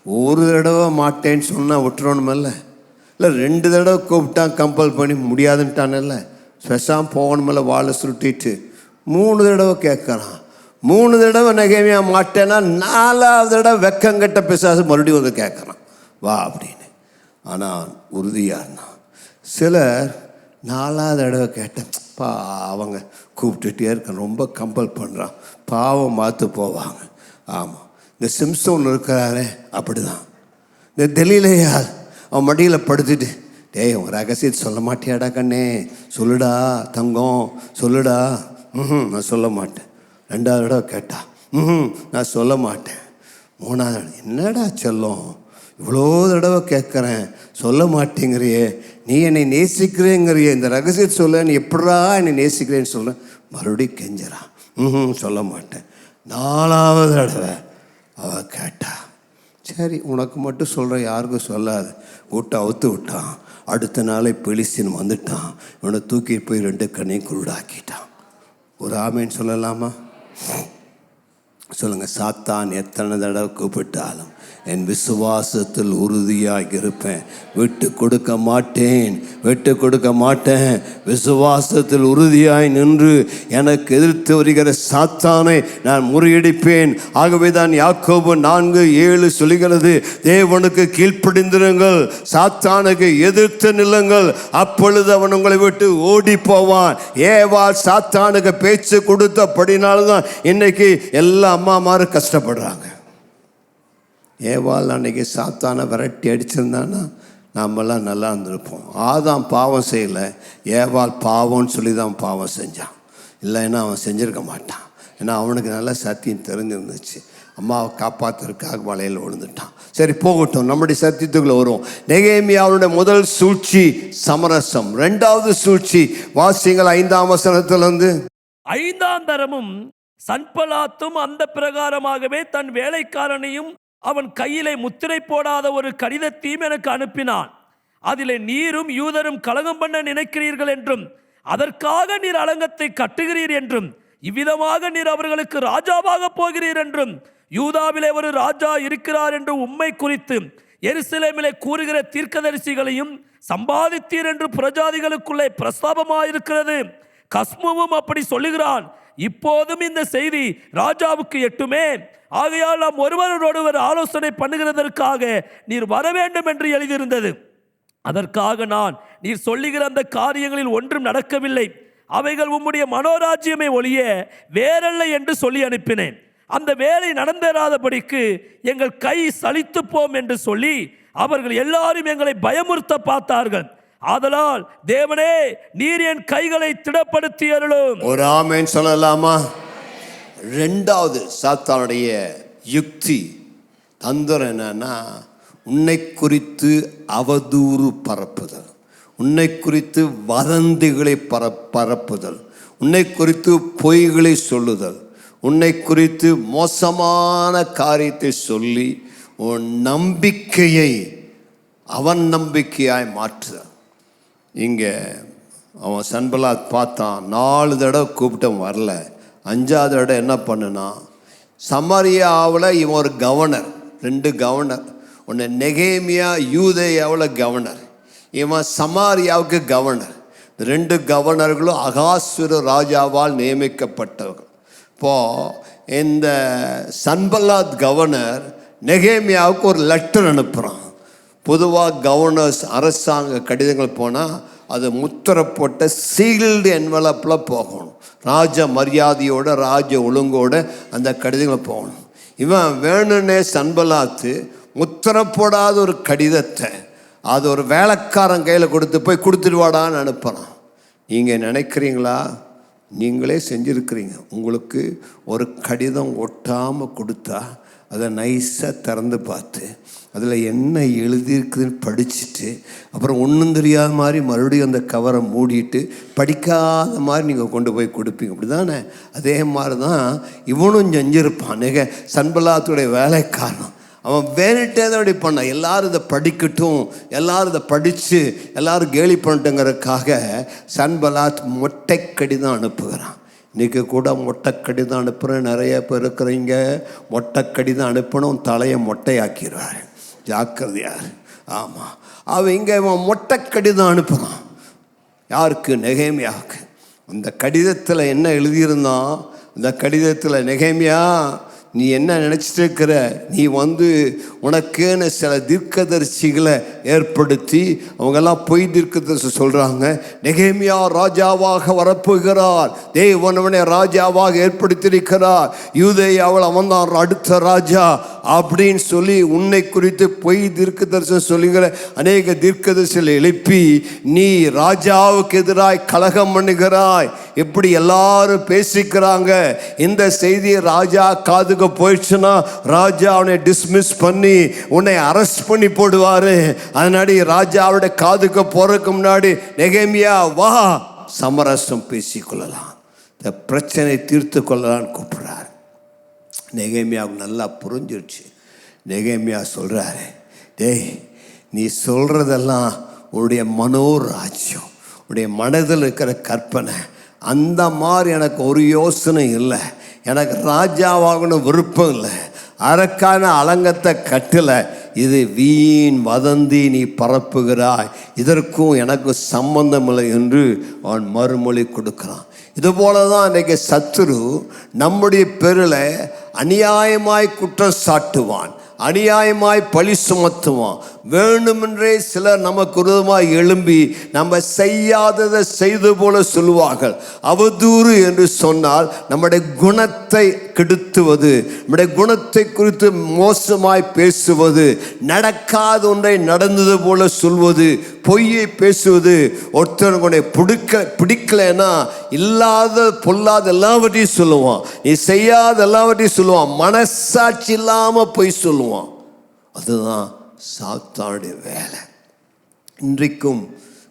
ஒரு தடவை மாட்டேன்னு சொன்னால் விட்டுறணுமில்ல, இல்லை 2 தடவை கூப்பிட்டான் கம்பல் பண்ணி முடியாதுன்ட்டானில்ல, ஸ்பெஷாக போகணுமில்ல, வாழை சுருட்டிட்டு 3 தடவை கேட்குறான். 3 தடவை நெகேமியா மாட்டேன்னா 4வது தடவை வெக்கங்கட்ட பிசாசு மறுபடியும் வந்து கேட்குறான், வா அப்படின்னு. ஆனால் உறுதியாக இருந்தான். சிலர் 4வது தடவை கேட்டேன், அவங்க கூப்பிட்டுட்டே இருக்கான், ரொம்ப கம்பல் பண்ணுறான், பாவம் பார்த்து போவாங்க. ஆமாம், இந்த சிம்சோன் இருக்கிறாரே அப்படிதான். இந்த தெலீலையா அவன் மடியில் படுத்துட்டு, டேய் உன் ரகசியத்தை சொல்ல மாட்டியாடா கண்ணே, சொல்லுடா தங்கம், சொல்லுடா. நான் சொல்ல மாட்டேன். 2வது தடவை கேட்டா, நான் சொல்ல மாட்டேன். 3வது தடவை, என்னடா செல்லம் இவ்வளோ தடவை கேட்குறேன் சொல்ல மாட்டேங்கிறியே, நீ என்னை நேசிக்கிறேங்கிறியே, இந்த ரகசியத்தை சொல்ல, நீ எப்படா என்னை நேசிக்கிறேன்னு சொல்ல. மறுபடியும் கெஞ்சிறான், சொல்ல மாட்டேன். 4வது தடவை அவ கேட்டா, சரி உனக்கு மட்டும் சொல்கிறேன், யாருக்கும் சொல்லாது, விட்டு அவுத்து விட்டான். அடுத்த நாளை பெலிஸ்தீன் வந்துட்டான், இவனை தூக்கி போய் 2 கண்ணையும் குருடாக்கிட்டான். ஒரு ஆமேன்னு சொல்லலாமா? சொல்லுங்க. சாத்தான் எத்தனை தடவை கூப்பிட்டாலும் என் விசுவாசத்தில் உறுதியாக இருப்பேன், விட்டு கொடுக்க மாட்டேன், விட்டு கொடுக்க மாட்டேன். விசுவாசத்தில் உறுதியாய் நின்று எனக்கு எதிர்த்து வருகிற சாத்தானை நான் முறியடிப்பேன். ஆகவே தான் யாக்கோபு 4:7 சொல்லுகிறது, தேவனுக்கு கீழ்ப்படிந்திருங்கள், சாத்தானுக்கு எதிர்த்து நில்லுங்கள், அப்பொழுது அவன் உங்களை விட்டு ஓடி போவான். ஏவாள் சாத்தானுக்கு பேச்சு கொடுத்தபடினால்தான் இன்னைக்கு எல்லா அம்மாமாரும் கஷ்டப்படுறாங்க. ஏவாள் அன்னைக்கு சாத்தானை விரட்டி அடிச்சிருந்தான்னா நாமெல்லாம் நல்லா இருந்திருப்போம். ஆதாம் பாவம் செய்யலை, ஏவாள் பாவம்னு சொல்லி தான் பாவம் செஞ்சான். இல்லைன்னா அவன் செஞ்சுருக்க மாட்டான். ஏன்னா அவனுக்கு நல்லா சத்தியம் தெரிஞ்சிருந்துச்சு. அம்மாவை காப்பாற்றுறதுக்காக வலையில் விழுந்துட்டான். சரி போகட்டும், நம்முடைய சத்தியத்துக்குள்ள வருவோம். நெகேமியாவுடைய முதல் சூழ்ச்சி சமரசம். 2வது சூழ்ச்சி வாசிங்கள் 5ஆம் வசனத்திலிருந்து. 5ஆம் தரமும் சன்பலாத்தும் அந்த பிரகாரமாகவே தன் வேலைக்காரனையும் அவன் கையிலே முத்திரை போடாத ஒரு கடிதத்தையும் எனக்கு அனுப்பினான். அதிலே நீரும் யூதரும் கலகம் பண்ண நினைக்கிறீர்கள் என்றும், அதற்காக நீர் அலங்கத்தை கட்டுகிறீர் என்றும், இவ்விதமாக நீர் அவர்களுக்கு ராஜாவாக போகிறீர் என்றும், யூதாவிலே ஒரு ராஜா இருக்கிறார் என்று உம்மை குறித்து எருசலேமிலே கூறுகிற தீர்க்கதரிசிகளையும் சம்பாதித்தீர் என்று புரஜாதிகளுக்குள்ளே பிரஸ்தாபமாயிருக்கிறது. கஸ்முவும் அப்படி சொல்லுகிறான். இப்போதும் இந்த செய்தி ராஜாவுக்கு எட்டுமே. ஆகையால் நாம் ஒருவரோடொருவர் ஆலோசனை பண்ணுகிறதற்காக நீர் வர வேண்டும் என்று எழுதியிருந்தது. அதற்காக நான் நீர் சொல்லுகிற அந்த காரியங்களில் ஒன்றும் நடக்கவில்லை. அவைகள் உம்முடைய மனோராஜ்யமே ஒழிய வேறல்ல என்று சொல்லி அனுப்பினேன். அந்த வேலை நடந்தேறாதபடிக்கு எங்கள் கை சலித்து போம் என்று சொல்லி அவர்கள் எல்லாரும் எங்களை பயமுறுத்த பார்த்தார்கள். ஆதலால் தேவனே, நீர் என் கைகளை திடப்படுத்தி அருளும். ஒரு ஆமென் சொல்லலாமா? ரெண்டாவது சாத்தானுடைய யுக்தி தந்திரம் என்னன்னா, உன்னை குறித்து அவதூறு பரப்புதல், உன்னை குறித்து வதந்திகளை பரப்புதல், உன்னை குறித்து பொய்களை சொல்லுதல், உன்னை குறித்து மோசமான காரியத்தை சொல்லி உன் நம்பிக்கையை அவன் நம்பிக்கையாய் மாற்றுதல். இங்கே அவன் சன்பலாத் பார்த்தான், 4 தடவை கூப்பிட்டவன் வரல. 5ஆவது தடவை என்ன பண்ணுனா, சமாரியாவில் இவன் ஒரு கவர்னர், 2 கவர்னர், ஒன்று நெகேமியா யூதேயாவில் கவர்னர், இவன் சமாரியாவுக்கு கவர்னர். 2 கவர்னர்களும் அகாசுர ராஜாவால் நியமிக்கப்பட்டவர்கள். இப்போது இந்த சன்பலாத் கவர்னர் நெகேமியாவுக்கு ஒரு லெட்டர் அனுப்புகிறான். பொதுவாக கவர்னர்ஸ் அரசாங்க கடிதங்கள் போனால் அது முத்திரை போட்ட சீல்டு என்வலப்பில் போகணும். ராஜ மரியாதையோட ராஜ ஒழுங்கோட அந்த கடிதங்கள் போகணும். இவன் வேணுன்னே சன்பலாத்து முத்திரை போடாத ஒரு கடிதத்தை அது ஒரு வேலைக்காரன் கையில் போய் கொடுத்துடுவாடான்னு அனுப்புகிறான். நீங்கள் நினைக்கிறீங்களா? நீங்களே செஞ்சுருக்கிறீங்க. உங்களுக்கு ஒரு கடிதம் ஒட்டாமல் கொடுத்தா அதை நைஸாக திறந்து பார்த்து அதில் என்ன எழுதியிருக்குதுன்னு படிச்சுட்டு அப்புறம் ஒன்றும் தெரியாத மாதிரி மறுபடியும் அந்த கவரை மூடிட்டு படிக்காத மாதிரி நீங்கள் கொண்டு போய் கொடுப்பீங்க, அப்படி தானே? அதே மாதிரி தான் இவனும் செஞ்சிருப்பான். சன்பலாத்துடைய வேலைக்காரன் அவன் வேணுட்டே தான் அப்படி பண்ணான். எல்லாரும் இதை படிக்கட்டும், எல்லாரும் இதை படித்து எல்லாரும் கேலி பண்ணிட்டுங்கிறதுக்காக சன்பலாத் மொட்டை கடிதம் அனுப்புகிறான். இன்றைக்கி கூட மொட்டைக்கடி தான் அனுப்புகிறேன். நிறைய பேர் இருக்கிறீங்க, மொட்டைக்கடி தான் அனுப்பணும், தலையை மொட்டையாக்கிறார், ஜாக்கிரதையார். ஆமாம், அவன் இங்கே இவன் மொட்டைக்கடி தான் அனுப்புகிறான். யாருக்கு? நெகேமியாவுக்கு. அந்த கடிதத்தில் என்ன எழுதியிருந்தான்? அந்த கடிதத்தில், நெகேமியா, நீ என்ன நினச்சிட்டு இருக்கிற? நீ உனக்குன்னு சில தீர்க்கதரிசிகளை ஏற்படுத்தி அவங்கெல்லாம் பொய் தீர்க்கதரிசி சொல்கிறாங்க. நெகேமியா ராஜாவாக வரப்போகிறார், தேவனவனை ராஜாவாக ஏற்படுத்தியிருக்கிறார், யூதேயாவில் அவன் தான் அடுத்த ராஜா அப்படின்னு சொல்லி உன்னை குறித்து பொய் தீர்க்கதரிசனம் சொல்லுகிற அநேக தீர்க்கதரிசிகளை எழுப்பி நீ ராஜாவுக்கு எதிராய் கலகம் பண்ணுகிறாய். எப்படி எல்லாரும் பேசிக்கிறாங்க. இந்த செய்தியை ராஜா காதுக்கு போயிடுச்சுன்னா ராஜா அவனை டிஸ்மிஸ் பண்ணி உன்னை அரெஸ்ட் பண்ணி போடுவாரு. அதனாடி ராஜாவுடைய காதுக்கு போறதுக்கு முன்னாடி நெகேமியா வா, சமரசம் பேசிக்கொள்ளலாம், இந்த பிரச்சனை தீர்த்து கொள்ளலான்னு கூப்பிடுறாரு. நெகேமியாவுக்கு நல்லா புரிஞ்சிருச்சு. நெகேமியா சொல்கிறாரு, டேய், நீ சொல்கிறதெல்லாம் உன்னுடைய மனோராஜ்யம், உன்னுடைய மனதில் இருக்கிற கற்பனை. அந்த மாதிரி எனக்கு ஒரு யோசனை இல்லை. எனக்கு ராஜாவாகணும் விருப்பம் இல்லை. அரக்கான அலங்கத்தை கட்டலை. இது வீண் வதந்தி நீ பரப்புகிறாய், இதற்கும் எனக்கு சம்பந்தம் இல்லை என்று அவன் மறுமொழி கொடுக்கிறான். இதுபோல தான் இன்றைக்கு சத்துரு நம்முடைய பேரில் அநியாயமாய் குற்றம் சாட்டுவான், அநியாயமாய் பழி சுமத்துவான். வேண்டுமென்றே சிலர் நமக்கு விரோதமாய் எழும்பி நம்ம செய்யாததை செய்து போல சொல்லுவார்கள். அவதூறு என்று சொன்னால் நம்முடைய குணத்தை கெடுத்துவது, நம்முடைய குணத்தை குறித்து மோசமாய் பேசுவது, நடக்காத ஒன்றை நடந்தது போல சொல்வது, பொய்யை பேசுவது. ஒருத்தனுடைய பிடிக்கலைன்னா இல்லாத பொல்லாத எல்லாவற்றையும் சொல்லுவான், நீ செய்யாத எல்லாவற்றையும் சொல்லுவான், மனசாட்சி இல்லாமல் பொய் சொல்லுவான். அதுதான் சாத்தானுடைய வேலை. இன்றைக்கும்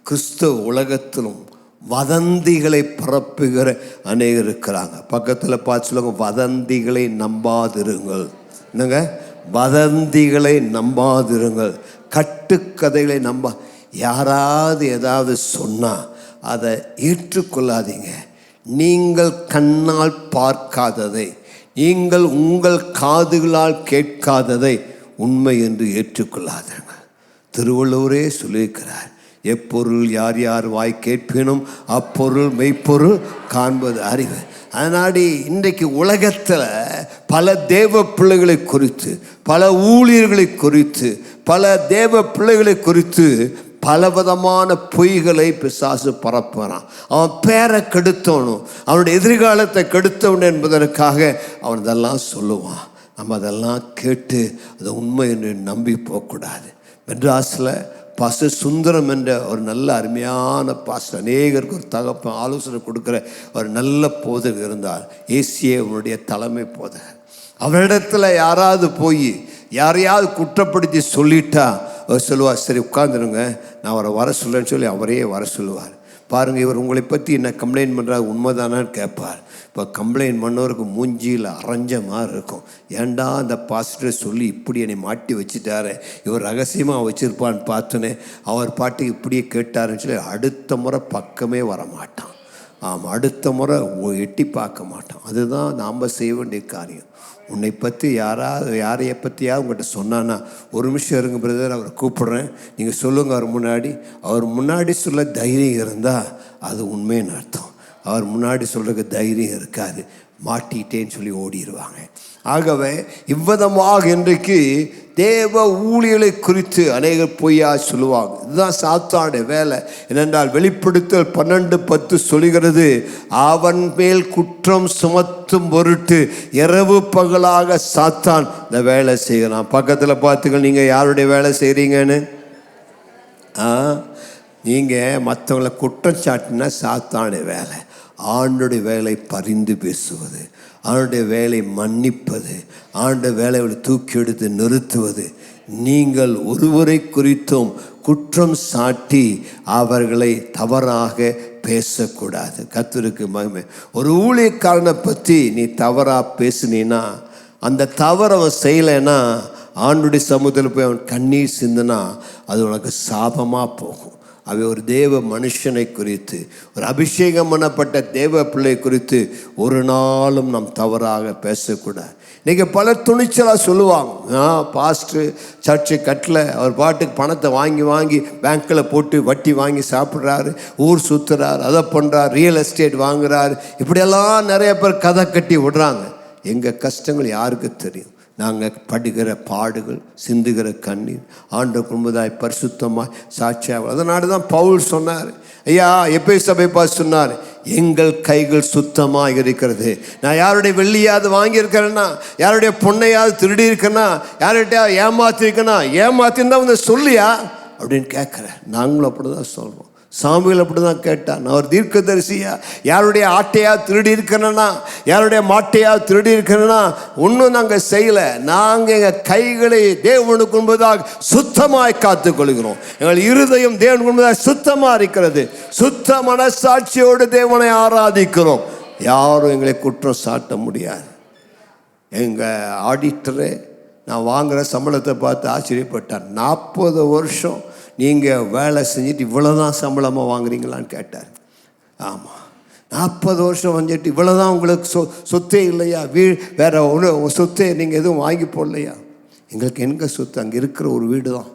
கிறிஸ்தவ உலகத்திலும் வதந்திகளை பரப்புகிற அநேகர் இருக்கிறாங்க. பக்கத்தில் பார்த்து சொல்லுங்க, வதந்திகளை நம்பாதிருங்கள். என்னங்க? வதந்திகளை நம்பாதிருங்கள், கட்டுக்கதைகளை யாராவது ஏதாவது சொன்னால் அதை ஏற்றுக்கொள்ளாதீங்க. நீங்கள் கண்ணால் பார்க்காததை, நீங்கள் உங்கள் காதுகளால் கேட்காததை உண்மை என்று ஏற்றுக்கொள்ளாதீங்க. திருவள்ளுவரே சொல்லியிருக்கிறார், எப்பொருள் யார் யார் வாய் கேட்பினும் அப்பொருள் மெய்ப்பொருள் காண்பது அறிவு. அதனாடி இன்றைக்கு உலகத்தில் பல தேவ பிள்ளைகளை குறித்து, பல ஊழியர்களை குறித்து, பல தேவ பிள்ளைகளை குறித்து பலவிதமான பொய்களை பிசாசு பரப்புறான். அவன் பேரை கெடுத்தவனும் அவனுடைய எதிர்காலத்தை கெடுத்தவன் என்பதற்காக அவன் இதெல்லாம் சொல்லுவான். நம்ம அதெல்லாம் கேட்டு அதை உண்மை என்று நம்பி போகக்கூடாது. மெட்ராஸில் பாஸ்டர் சுந்தரம் என்ற ஒரு நல்ல அருமையான பாஸ்டர், அநேகருக்கு ஒரு தகப்பன் ஆலோசனை கொடுக்குற ஒரு நல்ல போதகர் இருந்தார். ஏசியனுடைய தலைமை போதகர். அவரிடத்துல யாராவது போய் யாரையாவது குற்றப்படுத்தி சொல்லிட்டா அவர் சொல்லுவார், சரி உட்காந்துருங்க, நான் அவரை வர சொல்லேன்னு சொல்லி அவரையே வர சொல்லுவார். பாருங்கள், இவர் உங்களை பற்றி என்ன கம்ப்ளைண்ட் பண்ணுறாரு, உண்மைதானான்னு கேட்பார். இப்போ கம்ப்ளைண்ட் பண்ணவருக்கு மூஞ்சியில் அரைஞ்ச மாதிரி இருக்கும். ஏண்டா அந்த பாஸ்டரை சொல்லி இப்படி என்னை மாட்டி வச்சுட்டாரு, இவர் ரகசியமாக வச்சுருப்பான்னு பார்த்தோன்னே அவர் பாட்டுக்கு இப்படியே கேட்டாருன்னு சொல்லி அடுத்த முறை பக்கமே வரமாட்டான். ஆமாம், அடுத்த முறை எட்டி பார்க்க மாட்டான். அதுதான் நாம் செய்ய வேண்டிய காரியம். உன்னை பற்றி யாரையை பற்றியாவது உங்கள்கிட்ட சொன்னான்னா, ஒரு நிமிஷம் இருங்க பிரதர், அவரை கூப்பிட்றேன், நீங்கள் சொல்லுங்கள். அவர் முன்னாடி சொல்ல தைரியம் இருந்தால் அது உண்மைன்னு அர்த்தம். அவர் முன்னாடி சொல்கிறதுக்கு தைரியம் இருக்காது, மாட்டிட்டேன்னு சொல்லி ஓடிடுவாங்க. ஆகவே இவ்விதமாக இன்றைக்கு தேவ ஊழியர்களை குறித்து அநேகர் பொய்யா சொல்லுவாங்க. இதுதான் சாத்தானுடைய வேலை. என்னென்றால் வெளிப்படுத்தல் 12:10 சொல்கிறது, அவன் மேல் குற்றம் சுமத்தும் பொருட்டு இரவு பகலாக சாத்தான் இந்த வேலை செய்கிறான். பக்கத்தில் பார்த்துக்க, நீங்கள் யாருடைய வேலை செய்கிறீங்கன்னு. நீங்கள் மற்றவங்களை குற்றம் சாட்டினா சாத்தானுடைய வேலை. ஆண்டுடைய வேலை பரிந்து பேசுவது, ஆண்டுடைய வேலை மன்னிப்பது, ஆண்டுடைய வேலைகளை தூக்கி எடுத்து நிறுத்துவது. நீங்கள் ஒருவரை குறித்தும் குற்றம் சாட்டி அவர்களை தவறாக பேசக்கூடாது. கர்த்தருக்கு மகிமை. ஒரு ஊழியக்காரனை பற்றி நீ தவறாக பேசுனீன்னா, அந்த தவறை அவன் செய்யலைன்னா, ஆண்டுடைய சமூகத்தில் போய் அவன் கண்ணீர் சிந்தினா அது உனக்கு சாபமாக போகும். அவை ஒரு தேவ மனுஷனை குறித்து, ஒரு அபிஷேகம் பண்ணப்பட்ட தேவ பிள்ளை குறித்து ஒரு நாளும் நாம் தவறாக பேசக்கூடாது. இன்றைக்கி பல துணிச்சலாக சொல்லுவாங்க, பாஸ்டர் சர்ச்சு கட்டல, அவர் பாட்டுக்கு பணத்தை வாங்கி பேங்க்கில் போட்டு வட்டி வாங்கி சாப்பிட்றாரு, ஊர் சுற்றுறாரு, அதை பண்ணுறார், ரியல் எஸ்டேட் வாங்குறாரு, இப்படியெல்லாம் நிறைய பேர் கதை கட்டி விடுறாங்க. எங்கள் கஷ்டங்கள் யாருக்கு தெரியும்? நாங்கள் படுகிற பாடுகள், சிந்துகிற கண்ணீர் ஆண்டவருக்கு முன்பதாய் பரிசுத்தமாய் சாட்சியாக. அதனால தான் பவுல் சொன்னார், ஐயா எப்பேசு சபை பார்த்து சொன்னார், எங்கள் கைகள் சுத்தமாக இருக்கிறது. நான் யாருடைய வெள்ளியாவது வாங்கியிருக்கிறேன்னா, யாருடைய பொண்ணையாவது திருடி இருக்கேன்னா, யார்கிட்ட ஏமாத்திருக்கேன்னா, ஏமாத்தின்னு வந்து சொல்லியா அப்படின்னு கேட்குறேன். நாங்களும் அப்படி தான் சொல்கிறோம். சாமுவேல் அப்படி தான் கேட்டான், நான் ஒரு தீர்க்கதரிசியா யாருடைய ஆட்டையா திருடி இருக்கணும்னா, யாருடைய மாட்டையா திருடி இருக்கணும்னா ஒன்றும் நாங்கள் செய்யலை. நாங்கள் எங்கள் கைகளை தேவனுக்கு முன்பதாக சுத்தமாய் காத்து கொள்கிறோம். எங்கள் இருதயம் தேவனுக்கு முன்பதாக சுத்தமாக இருக்கிறது. சுத்த மனசாட்சியோடு தேவனை ஆராதிக்கிறோம். யாரும் எங்களை குற்றம் சாட்ட முடியாது. எங்கள் ஆடிட்டரு நான் வாங்குகிற சம்பளத்தை பார்த்து ஆச்சரியப்பட்டார். 40 வருஷம் நீங்கள் வேலை செஞ்சுட்டு இவ்வளோதான் சம்பளமாக வாங்குறீங்களான்னு கேட்டார். ஆமாம், 40 வருஷம் வந்துட்டு இவ்வளோதான் உங்களுக்கு சொத்தே இல்லையா? வேற ஒரு சொத்தே நீங்கள் எதுவும் வாங்கி போடலையா? எங்களுக்கு எங்கே சொத்து? அங்கே இருக்கிற ஒரு வீடு தான்.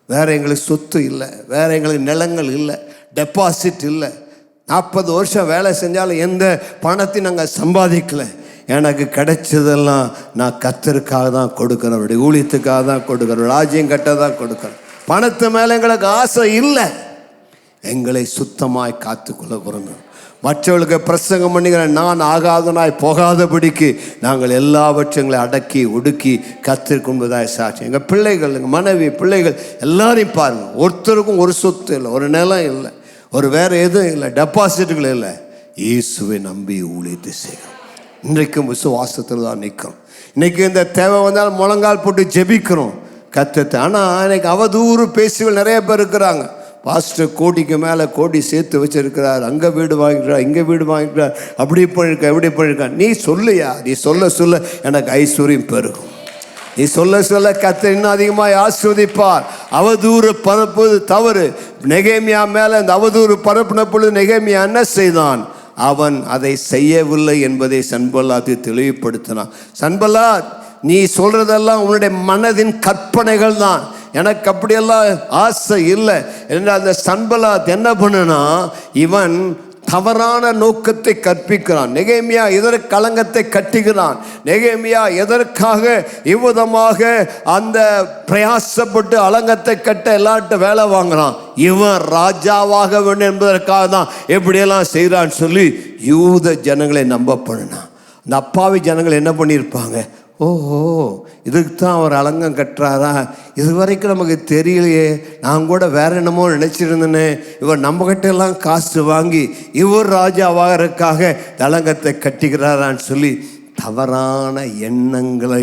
வேறு எங்களுக்கு சொத்து இல்லை, வேறு எங்களுக்கு நிலங்கள் இல்லை, டெபாசிட் இல்லை. 40 வருஷம் வேலை செஞ்சாலும் எந்த பணத்தையும் நாங்கள் சம்பாதிக்கலை. எனக்கு கிடைச்சதெல்லாம் நான் கர்த்தருக்காக தான் கொடுக்குறேன், அவருடைய ஊழியத்துக்காக தான் கொடுக்குறேன், ராஜ்யம் கட்ட தான் கொடுக்குறேன். பணத்து மேலே எங்களுக்கு ஆசை இல்லை. எங்களை சுத்தமாய் காத்துக்கொள்ள விரும்புகிறோம். மற்றவர்களுக்கு பிரசங்கம் பண்ணிக்கிற நான் ஆகாதனாய் போகாதபடிக்கு நாங்கள் எல்லாவற்றையும் அடக்கி ஒடுக்கி கத்திருக்கும்பதாய் சாட்சி. எங்கள் பிள்ளைகள், எங்கள் மனைவி, பிள்ளைகள் எல்லாரையும் பாருங்கள். ஒருத்தருக்கும் ஒரு சொத்து இல்லை, ஒரு நிலம் இல்லை, ஒரு வேறு எதுவும் இல்லை, டெபாசிட்டுகள் இல்லை. இயேசுவை நம்பி ஊழியத்தை செய்கிறோம். இன்றைக்கும் விசுவாசத்தில் தான் நிற்கிறோம். இன்றைக்கி இந்த தேவை வந்தால் முழங்கால் போட்டு ஜெபிக்கிறோம் கத்தத்தை. ஆனால் இன்னைக்கு அவதூறு பேசுகள் நிறைய பேர் இருக்கிறாங்க. பாஸ்டர் கோடிக்கு மேலே கோடி சேர்த்து வச்சிருக்கிறார், அங்கே வீடு வாங்கிக்கிறார், இங்கே வீடு வாங்கிக்கிறார், அப்படி பண்ணியிருக்க எப்படி பண்ணியிருக்கா. நீ சொல்லையா? நீ சொல்ல சொல்ல எனக்கு ஐஸ்வர்யம் பெருகும். நீ சொல்ல சொல்ல கர்த்தர் இன்னும் அதிகமாக ஆசீர்வதிப்பார். அவதூறு பரப்புவது தவறு. நெகேமியா மேலே இந்த அவதூறு பரப்பின பொழுது நெகேமியா என்ன செய்தான்? அவன் அதை செய்யவில்லை என்பதை சன்பல்லாத்து தெளிவுபடுத்தினான். சன்பல்லாத், நீ சொல்றதெல்லாம் உன்னுடைய மனதின் கற்பனைகள் தான், எனக்கு அப்படியெல்லாம் ஆசை இல்லை என்று அந்த சன்பல்லாத் என்ன பண்ணுனா, இவன் தவறான நோக்கத்தை கற்பிக்கிறான். நெகேமியா எதற்கு களங்கத்தை கட்டுகிறான்? நெகேமியா எதற்காக இவ்விதமாக அந்த பிரயாசப்பட்டு அலங்கத்தை கட்ட எல்லார்ட்ட வேலை வாங்குறான்? இவன் ராஜாவாக வேண்டும் என்பதற்காக தான் எப்படியெல்லாம் செய்கிறான்னு சொல்லி யூத ஜனங்களை நம்ப பண்ணினான். அந்த அப்பாவி ஜனங்கள் என்ன பண்ணியிருப்பாங்க? ஓஹோ, இதுக்கு தான் அவர் அலங்கம் கட்டுறாரா? இது வரைக்கும் நமக்கு தெரியலையே, நான் கூட வேற என்னமோ நினச்சிருந்தேனே. இவர் நம்மகிட்ட எல்லாம் காசு வாங்கி இவர் ராஜாவாகிறதுக்காக அலங்கத்தை கட்டுகிறாரான்னு சொல்லி தவறான எண்ணங்களை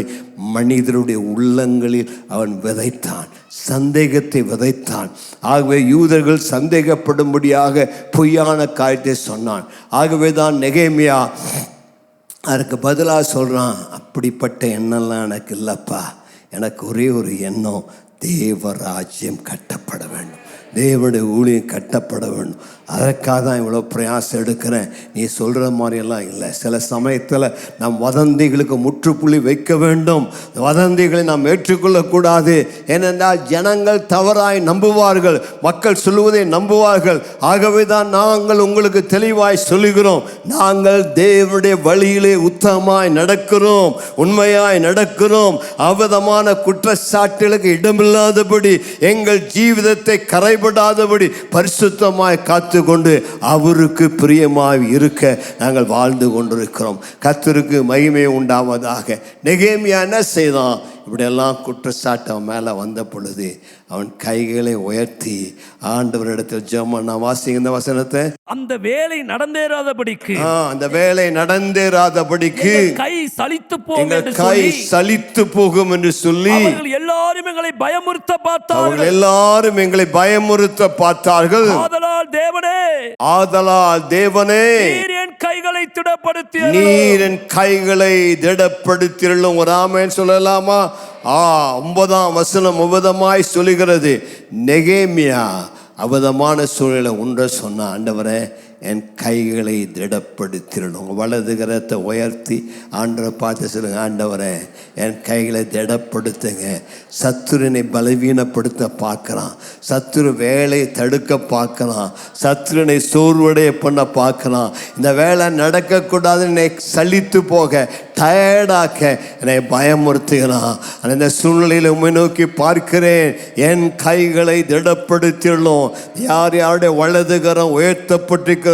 மனிதருடைய உள்ளங்களில் அவன் விதைத்தான், சந்தேகத்தை விதைத்தான். ஆகவே யூதர்கள் சந்தேகப்படும்படியாக பொய்யான காரியத்தை சொன்னான். ஆகவே தான் நெகேமியா அதுக்கு பதிலாக சொல்கிறான், அப்படிப்பட்ட எண்ணம்லாம் எனக்கு இல்லைப்பா, எனக்கு ஒரே ஒரு எண்ணம், தேவராஜ்யம் கட்டப்பட வேண்டும், தேவனுடைய ஊழியம் கட்டப்பட வேண்டும். அதற்காக தான் இவ்வளோ பிரயாசம் எடுக்கிறேன். நீ சொல்கிற மாதிரியெல்லாம் இல்லை. சில சமயத்தில் நம் வதந்திகளுக்கு முற்றுப்புள்ளி வைக்க வேண்டும். வதந்திகளை நாம் ஏற்றுக்கொள்ளக்கூடாது. ஏனென்றால் ஜனங்கள் தவறாய் நம்புவார்கள், மக்கள் சொல்லுவதை நம்புவார்கள். ஆகவே தான் நாங்கள் உங்களுக்கு தெளிவாய் சொல்லுகிறோம், நாங்கள் தேவனுடைய வழியிலே உத்தமமாய் நடக்கிறோம், உண்மையாய் நடக்கிறோம். அவ்விதமான குற்றச்சாட்டுகளுக்கு இடமில்லாதபடி, எங்கள் ஜீவிதத்தை கரைபடாதபடி பரிசுத்தமாய் காத்து கொண்டு அவருக்கு பிரியமாய் இருக்க நாங்கள் வாழ்ந்து கொண்டிருக்கிறோம். கர்த்தருக்கு மகிமை உண்டாவதாக. நெகேமியா என்ன செய்தான்? இப்படியெல்லாம் குற்றச்சாட்டு அவன் மேலே வந்த பொழுது அவன் கைகளை உயர்த்தி ஆண்டவரிடத்தில் ஜெபம் பண்ணான். வாசிங்க இந்த வசனத்தை. அந்த வேலை நடந்தேறாதபடிக்கு, அந்த வேலை நடந்தேறாதபடிக்கு கை சலித்து போகும், கை சலித்து போகும் என்று சொல்லி அவர்கள் எல்லாரும் எங்களை பயமுறுத்த பார்த்தார்கள். எல்லாரும் எங்களை பயமுறுத்த பார்த்தார்கள். ஆதலால் தேவனே நீர் என் கைகளை திடப்படுத்தி, நீர் என் கைகளை திடப்படுத்தியும். ஒரு ஆமென் சொல்லலாமா? 9ஆம் வசனம் உபதமாய் சொல்லுகிறது. நெகேமியா அவதமான சூழலை ஒன்றை சொன்ன, ஆண்டவரே என் கைகளை திடப்படுத்திடணும். வலது கரத்தை உயர்த்தி ஆண்டவரை பார்த்து சொல்லுங்க, ஆண்டவரே என் கைகளை திடப்படுத்துங்க. சத்துருனை பலவீனப்படுத்த பார்க்குறான், சத்துரு வேலையை தடுக்க பார்க்குறான், சத்துருனை சோர்வடைய பண்ண பார்க்குறான். இந்த வேலை நடக்கக்கூடாது, என்னை சலித்து போக, டயர்டாக்க என்னை பயமுறுத்துகிறான். அந்த சூழ்நிலையில் உண்மை நோக்கி பார்க்கிறேன், என் கைகளை திடப்படுத்திடணும். யார் யாருடைய வலது கரம் உயர்த்தப்பட்டிருக்கிறதோ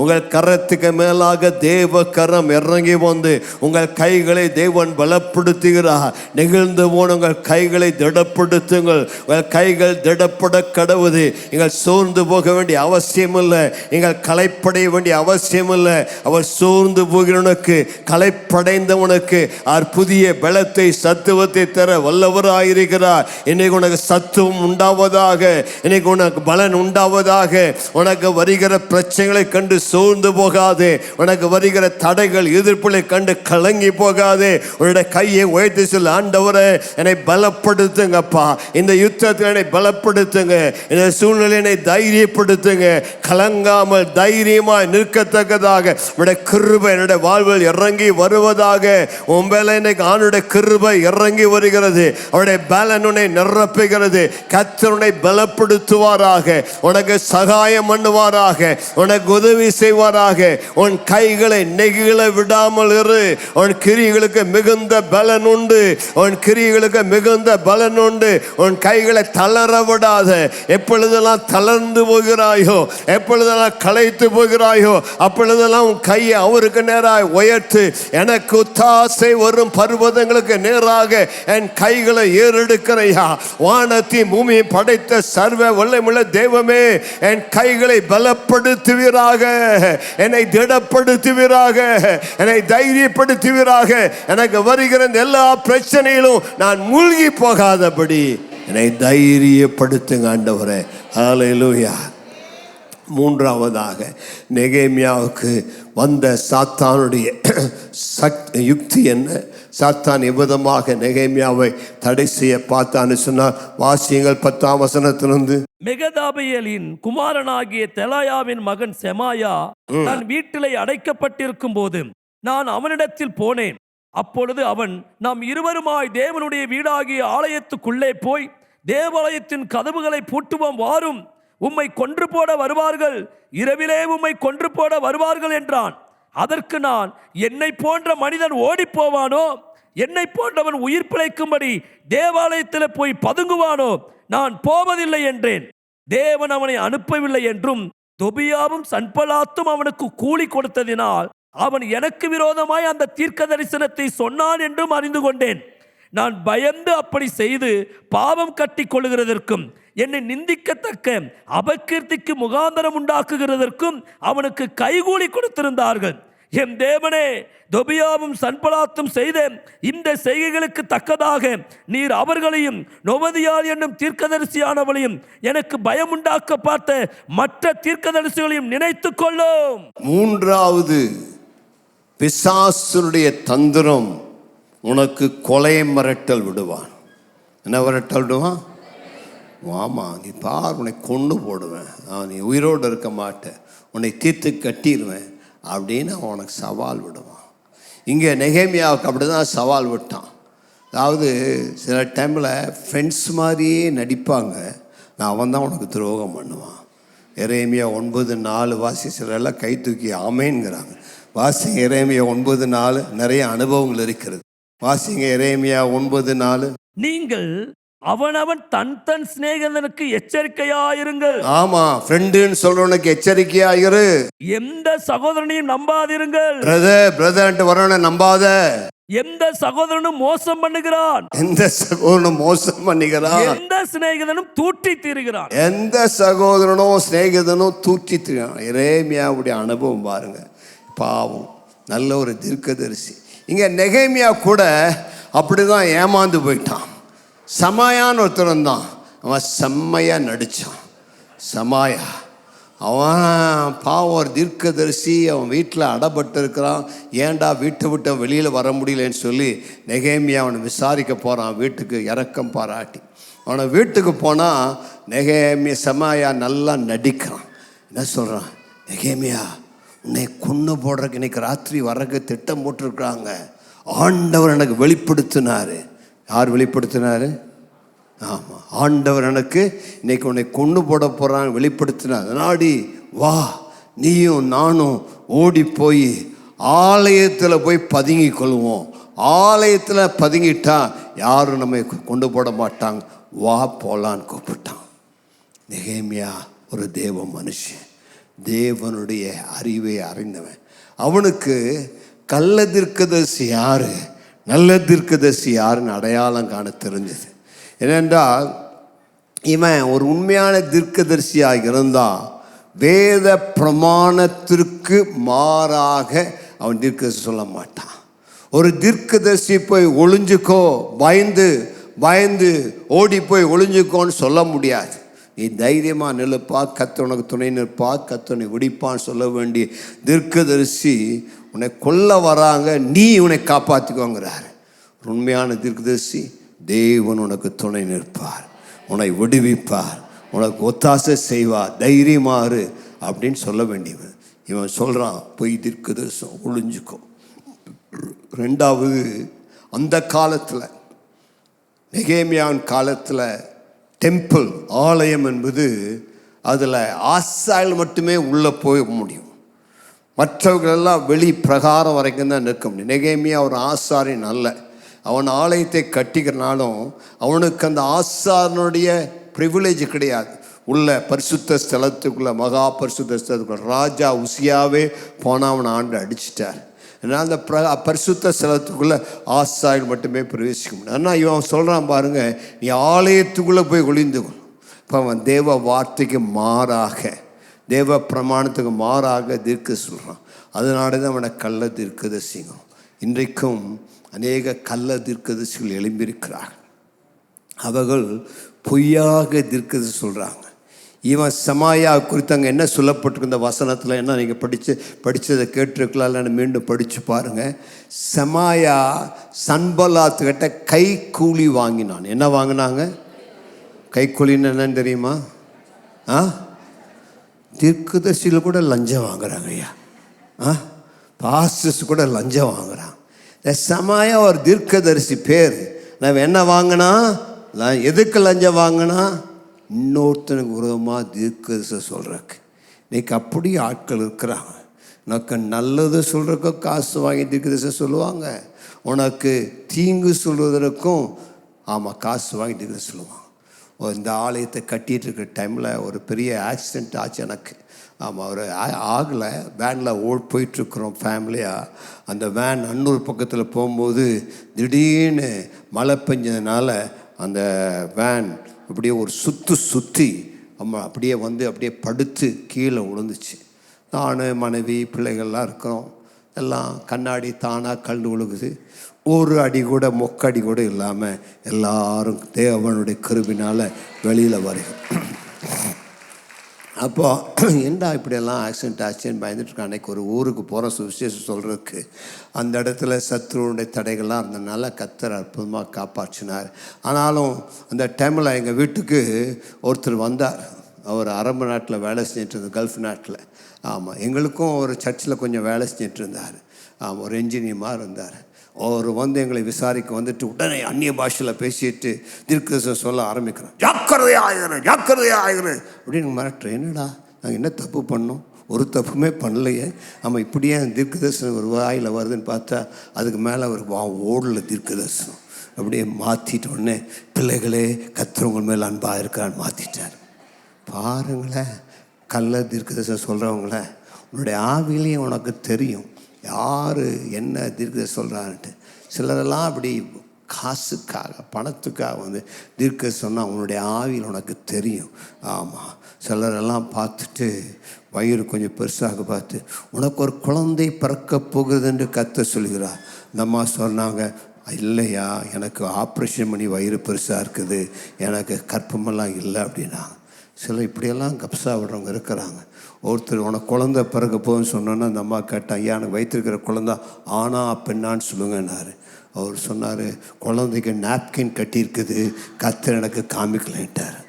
உங்கள் கரத்துக்கு மேலாக தேவ கரம் இறங்கி வந்து உங்கள் கைகளை தேவன் பலப்படுத்துகிறார். நெகிழ்ந்து போன உங்கள் கைகளை திடப்படுத்துங்கள். உங்கள் கைகள் திடப்பட கடவுது. நீங்கள் சோர்ந்து போக வேண்டிய அவசியம் இல்லை, நீங்கள் களைப்படைய வேண்டிய அவசியம் இல்லை. அவர் சோர்ந்து போகிறவனுக்கு, களைப்படைந்தவனுக்கு அவர் புதிய பலத்தை சத்துவத்தை தர வல்லவராயிருக்கிறார். இன்னைக்கு உனக்கு சத்துவம் உண்டாவதாக, இன்னைக்கு உனக்கு பலன் உண்டாவதாக. உனக்கு வருகிற பிரச்சனைகளை கண்டு சோர்ந்து போகாதே, உனக்கு வருகிற தடைகள் எதிர்ப்புகளை கண்டு கலங்கி போகாதே. உன்னுடைய கையை உயர்த்தி சொல்ல, ஆண்டவரே என்னை பலப்படுத்துங்கப்பா, இந்த யுத்தத்தில் என்னை பலப்படுத்துங்க, இந்த சூழ்நிலையை தைரியப்படுத்துங்க. கலங்காமல் தைரியமாய் நிற்கத்தக்கதாக உன்னுடைய கிருபை என்னுடைய வாழ்வில் இறங்கி வருவதாக. உன் மேல இன்னைக்கு ஆணுடைய கிருபை இறங்கி வருகிறது, அவருடைய பலன் உன்னை நிரப்புகிறது. கர்த்தர் உன்னை பலப்படுத்துவாராக, உனக்கு சகாயம் பண்ணுவாராக, உனக்கு உதவி செய்வாராக. உன் கைகளை நெகிழ விடாமல் இரு. உன் கிரியைகளுக்கு மிகுந்த பலன் உண்டு, உன் கிரியைகளுக்கு மிகுந்த பலன் உண்டு. உன் கைகளை தளர விடாத. எப்பொழுதெல்லாம் தளர்ந்து போகிறாயோ, எப்பொழுதெல்லாம் களைத்து போகிறாயோ, அப்பொழுதெல்லாம் உன் கையை அவருக்கு நேராக உயர்த்து. எனக்கு ஒத்தாசை வரும் பர்வதங்களுக்கு நேராக என் கைகளை ஏறெடுக்கிறையா. வானத்தையும் பூமியை படைத்த சர்வ வல்லமையுள்ள தெய்வமே, என் கைகளை பலப்படுத்துவீராக, என்னை திடப்படுத்துவீராக, என்னை தைரியப்படுத்துவீராக. எனக்கு வருகிற எல்லா பிரச்சனையிலும் நான் மூழ்கி போகாதபடி என்னை தைரியப்படுத்துங்க ஆண்டவரே. ஹல்லேலூயா. மூன்றாவதாக நெகேமியாவுக்கு வந்த சாத்தானுடைய யுக்தி என்ன? சாத்தான் எவ்விதமாக நெகேமியாவை தடை செய்ய பார்த்தான்னு சொன்னார். வாசியங்கள் 10ஆம் வசனத்திலிருந்து. மெகதாபியலின் குமாரனாகிய தெலாயாவின் மகன் செமாயா தன் வீட்டிலே அடைக்கப்பட்டிருக்கும் போது நான் அவனிடத்தில் போனேன். அப்பொழுது அவன், நாம் இருவருமாய் தேவனுடைய வீடாகிய ஆலயத்துக்குள்ளே போய் தேவாலயத்தின் கதவுகளை பூட்டுவோம் வாரும், உம்மை கொன்று போட வருவார்கள், இரவிலே உம்மை கொன்று போட வருவார்கள் என்றான். அதற்கு நான், என்னை போன்ற மனிதன் ஓடி போவானோ? என்னை போன்றவன் உயிர் பிழைக்கும்படி தேவாலயத்தில் போய் பதுங்குவானோ? நான் போவதில்லை என்றேன். தேவன் அவனை அனுப்பவில்லை என்றும் தொபியாவும் சன்பலாத்தும் அவனுக்கு கூலி கொடுத்ததினால் அவன் எனக்கு விரோதமாய் அந்த தீர்க்க தரிசனத்தை சொன்னான் என்றும் அறிந்து கொண்டேன். நான் பயந்து அப்படி செய்து பாவம் கட்டி கொள்ளுகிறதற்கும் என்னை நிந்திக்கத்தக்க அபகீர்த்திக்கு முகாந்தரம் உண்டாக்குகிறதற்கும் அவனுக்கு கைகூலி கொடுத்திருந்தார்கள். என் தேவனே, தொபியாவும் சன்பலாத்தும் செய்த இந்த செய்கைகளுக்கு தக்கதாக நீர் அவர்களையும் நொவதியாள் என்னும் தீர்க்கதரிசியானவளையும் எனக்கு பயமுண்டாக்க பார்த்த மற்ற தீர்க்கதரிசிகளையும் நினைத்துக் கொள்ளும். மூன்றாவது பிசாசுடைய தந்திரம், உனக்கு கொலை மிரட்டல் விடுவான். என்ன மிரட்டல் விடுவான்? ஆமா, நீ பார், உன்னை கொண்டு போடுவேன், நீ உயிரோடு இருக்க மாட்டேன், உன்னை தீர்த்து கட்டிடுவேன் அப்படின்னு அவன் உனக்கு சவால் விடுவான். இங்கே நெகேமியாவுக்கு அப்படி தான் சவால் விட்டான். அதாவது சில டைமில் ஃப்ரெண்ட்ஸ் மாதிரியே நடிப்பாங்க, அவன் தான் உனக்கு துரோகம் பண்ணுவான். எரேமியா 9:4 வாசி. சிலரெல்லாம் கை தூக்கி ஆமேன்கிறாங்க. வாசிங்க எரேமியா 9:4. நிறைய அனுபவங்கள் இருக்கிறது. வாசிங்க எரேமியா 9:4. நீங்கள் அவனவன் தன் தன் சிநேகிதனுக்கு எச்சரிக்கையாயிருங்கள். ஆமா, ஃப்ரெண்டுன்னு சொல்றவனுக்கு எச்சரிக்கையாயிரு. எந்த சகோதரனையும் நம்பாதிருங்கள். பிரதர் வரவனை நம்பாத. எந்த சகோதரனும் மோசம் பண்ணுகிறான். எந்த சகோதரனும் மோசம் பண்ணுகிறான். எந்த சிநேகிதனும் தூற்றி தீருகிறான். எந்த சகோதரனும் சிநேகிதனும் தூற்றி தீருகிறான். எரேமியாவுடைய அனுபவம் பாருங்க. பாவம், நல்ல ஒரு தீர்க்கதரிசி. இங்க நெகேமியா கூட அப்படிதான் ஏமாந்து போயிட்டான். சமாயான்னு ஒருத்தன் தான், அவன் செம்மையா நடிச்சான். சமாயா அவன் பாவம் ஒரு தீர்க்கதரிசி. அவன் வீட்டில் அடப்பட்டு இருக்கிறான். ஏன்டா வீட்டை விட்டு வெளியில் வர முடியலன்னு சொல்லி நெகேமியா அவனை விசாரிக்க போகிறான். வீட்டுக்கு இரக்கம் பாராட்டி அவனை வீட்டுக்கு போனால் நெகேமியா சமாயா நல்லா நடிக்கிறான். என்ன சொல்கிறான்? நெகேமியா, உன்னை கொன்று போடுறதுக்கு இன்னைக்கு ராத்திரி வர்றதுக்கு திட்டம் போட்டிருக்கிறாங்க. ஆண்டவர் எனக்கு வெளிப்படுத்தினார். யார் வெளிப்படுத்தினார்? ஆமாம், ஆண்டவர் எனக்கு இன்னைக்கு உன்னை கொண்டு போட போகிறான் வெளிப்படுத்தினார். அதனாடி வா, நீயும் நானும் ஓடி போய் ஆலயத்தில் போய் பதுங்கி கொள்வோம். ஆலயத்தில் பதுங்கிட்டா யாரும் நம்மை கொண்டு போட மாட்டாங்க. வா போலான்னு கூப்பிட்டான். நெகேமியா ஒரு தேவ மனுஷன், தேவனுடைய அறிவை அறிந்தவன். அவனுக்கு கள்ள தீர்க்கதரிசி யாரு, நல்ல தீர்க்கதரிசி யாருன்னு அடையாளம் காண தெரிஞ்சது. ஏனென்றால் இவன் ஒரு உண்மையான தீர்க்கதரிசியாக இருந்தால் வேத பிரமாணத்திற்கு மாறாக அவன் தீர்க்கதரிசி சொல்ல மாட்டான். ஒரு தீர்க்கதரிசி போய் ஒளிஞ்சுக்கோ, பயந்து பயந்து ஓடி போய் ஒளிஞ்சுக்கோன்னு சொல்ல முடியாது. நீ தைரியமாக நிலுப்பா, கர்த்தர் உனக்கு துணை நிற்பா, கர்த்தர் உன்னை விடிப்பான்னு சொல்ல வேண்டிய தீர்க்கதரிசி உன்னை கொல்ல வராங்க, நீ உன்னை காப்பாற்றிக்கோங்கிறார். உண்மையான தீர்க்கதரிசி தேவன் உனக்கு துணை நிற்பார், உன்னை விடுவிப்பார், உனக்கு ஒத்தாசை செய்வார், தைரியமாறு அப்படின்னு சொல்ல வேண்டியவன். இவன் சொல்கிறான் போய் தீர்க்கதரிசம் ஒளிஞ்சுக்கோ. ரெண்டாவது, அந்த காலத்தில் நெகேமியாவின் காலத்தில் டெம்பிள் ஆலயம் என்பது அதில் ஆசாரியர்கள் மட்டுமே உள்ளே போக முடியும். மற்றவர்களெல்லாம் வெளி பிரகாரம் வரைக்கும் தான் நிற்க முடியும். நெகேமியா ஒரு ஆசாரியன் அல்ல. அவன் ஆலயத்தை கட்டிக்கிறனாலும் அவனுக்கு அந்த ஆசாரனுடைய ப்ரிவிலேஜ் கிடையாது. உள்ள பரிசுத்த ஸ்தலத்துக்குள்ள, மகா பரிசுத்த ஸ்தலத்துக்குள்ள ராஜா உசியாவே போனால் அவனை ஆண்டு அடிச்சிட்டார். ஏன்னா அந்த பரிசுத்த ஸ்தலத்துக்குள்ளே ஆசாரியர் மட்டுமே பிரவேசிக்க முடியும். ஆனால் இவன் சொல்கிறான் பாருங்க, நீ ஆலயத்துக்குள்ளே போய் ஒளிந்துக்கொள். இப்போ அவன் தேவ வார்த்தைக்கு மாறாக, தேவ பிரமாணத்துக்கு மாறாக தீர்க்க சொல்கிறான். அதனால தான் அவனை கள்ள தீர்க்கதரிசிங்க. இன்றைக்கும் அநேக கள்ள தீர்க்கதரிசிகள் எழும்பியிருக்கிறார்கள். அவர்கள் பொய்யாக தீர்க்கதரிசி சொல்கிறாங்க. இவன் சமாயா குறித்து அங்கே என்ன சொல்லப்பட்டிருக்க இந்த வசனத்தில் என்ன நீங்கள் படித்ததை கேட்டிருக்கலாம், இல்லைன்னு மீண்டும் படித்து பாருங்கள். சமாயா சன்பலாத்துக்கிட்ட கை கூலி வாங்கினான். என்ன வாங்கினாங்க? கை கூலின்னு என்னன்னு தெரியுமா? தீர்க்கதரிசியில் கூட லஞ்சம் வாங்குறாங்க ஐயா. பாஸ்டர்ஸ் கூட லஞ்சம் வாங்குறான். இந்த சமாயா ஒரு தீர்க்கதரிசி பேர். நான் என்ன வாங்கினா, எதுக்கு லஞ்சம் வாங்கினா? இன்னொருத்தனுக்கு விரோதமாக தீர்க்கதரிசனம் சொல்கிறக்கு. இன்றைக்கி அப்படி ஆட்கள் இருக்கிறாங்க. உனக்கு நல்லது சொல்கிறதுக்கு காசு வாங்கி தீர்க்கதரிசனம் சொல்லுவாங்க, உனக்கு தீங்கு சொல்வதற்கும் காசு வாங்கி தீர்க்கதரிசனம் சொல்லுவாங்க. இந்த ஆலயத்தை கட்டிகிட்டு இருக்கிற டைமில் ஒரு பெரிய ஆக்சிடெண்ட் ஆச்சு எனக்கு. ஒரு ஆகலை, வேனில் போயிட்டுருக்குறோம் ஃபேமிலியாக. அந்த வேன் அன்னூர் பக்கத்தில் போகும்போது திடீர்னு மழை பெஞ்சதுனால அந்த வேன் அப்படியே ஒரு சுற்றி அப்படியே அப்படியே படுத்து கீழே விழுந்துச்சு. நான், மனைவி, பிள்ளைகள்லாம் இருக்கிறோம். எல்லாம் கண்ணாடி தானாக கல் விழுகுது. ஒரு அடி கூட மொக்கடி கூட இல்லாமல் எல்லாரும் தேவனுடைய கிருபினால் வெளியில் வருகிறோம். அப்போ ஏண்டா இப்படியெல்லாம் ஆக்சிடென்ட் ஆச்சுன்னு பயந்துட்டுருக்கேன். அன்றைக்கி ஒரு ஊருக்கு போகிற சுவிசேஷம் சொல்கிறதுக்கு அந்த இடத்துல சத்ருவுடைய தடைகள்லாம் இருந்ததுனால கர்த்தர் அற்புதமாக காப்பாற்றினார். ஆனாலும் அந்த டைமில் எங்கள் வீட்டுக்கு ஒருத்தர் வந்தார். அவர் அரபு நாட்டில் வேலை செஞ்சுட்டு இருந்தார், கல்ஃப் நாட்டில். எங்களுக்கும் ஒரு சர்ச்சில் கொஞ்சம் வேலை செஞ்சுட்டு இருந்தார். ஒரு என்ஜினியமாக இருந்தார். அவர் எங்களை விசாரிக்க வந்துட்டு உடனே அந்நிய பாஷையில் பேசிட்டு தீர்க்கதரிசனம் சொல்ல ஆரம்பிக்கிறோம். ஜாக்கிரதையாகிறேன் அப்படின்னு மிரட்டுறேன். என்னடா நாங்கள் என்ன தப்பு பண்ணோம்? ஒரு தப்புமே பண்ணலையே. இப்படியே தீர்க்கதரிசனம் ஒரு வாயில் வருதுன்னு பார்த்தா அதுக்கு மேலே அவர் ஓடல தீர்க்கதரிசனம் அப்படியே மாற்றிட்ட உடனே பிள்ளைகளே கர்த்தர் மேலே அன்பாக இருக்கிறான்னு மாற்றிட்டார். பாருங்களேன், கள்ள தீர்க்கதரிசனம் சொல்கிறவங்கள உன்னுடைய ஆவிலையும் உனக்கு தெரியும் யார் என்ன தீர்க்கதரிசனம் சொல்கிறான்ட்டு. சிலரெல்லாம் அப்படி காசுக்காக பணத்துக்காக தீர்க்க சொன்னால் உன்னுடைய ஆவியில் உனக்கு தெரியும். சிலரெல்லாம் பார்த்துட்டு வயிறு கொஞ்சம் பெருசாக பார்த்து உனக்கு ஒரு குழந்தை பிறக்க போகுது என்று கர்த்தர் சொல்கிறார். இந்த அம்மா சொன்னாங்க, இல்லையா எனக்கு ஆப்ரேஷன் பண்ணி வயிறு பெருசாக இருக்குது, எனக்கு கற்பமெல்லாம் இல்லை அப்படின்னா. சில இப்படியெல்லாம் கப்ஸா விடுறவங்க இருக்கிறாங்க. ஒருத்தர் உனக்கு குழந்தை பிறக்க போகுதுன்னு சொன்னோன்னா அந்த அம்மா கேட்டான், ஐயா எனக்கு வயிற்றுருக்கிற குழந்தை ஆனா பெண்ணான்னு சொல்லுங்கன்னாரு. அவர் சொன்னார், குழந்தைக்கு நாப்கின் கட்டியிருக்குது, கர்த்தர் எனக்கு காமிக்கலன்ட்டார்.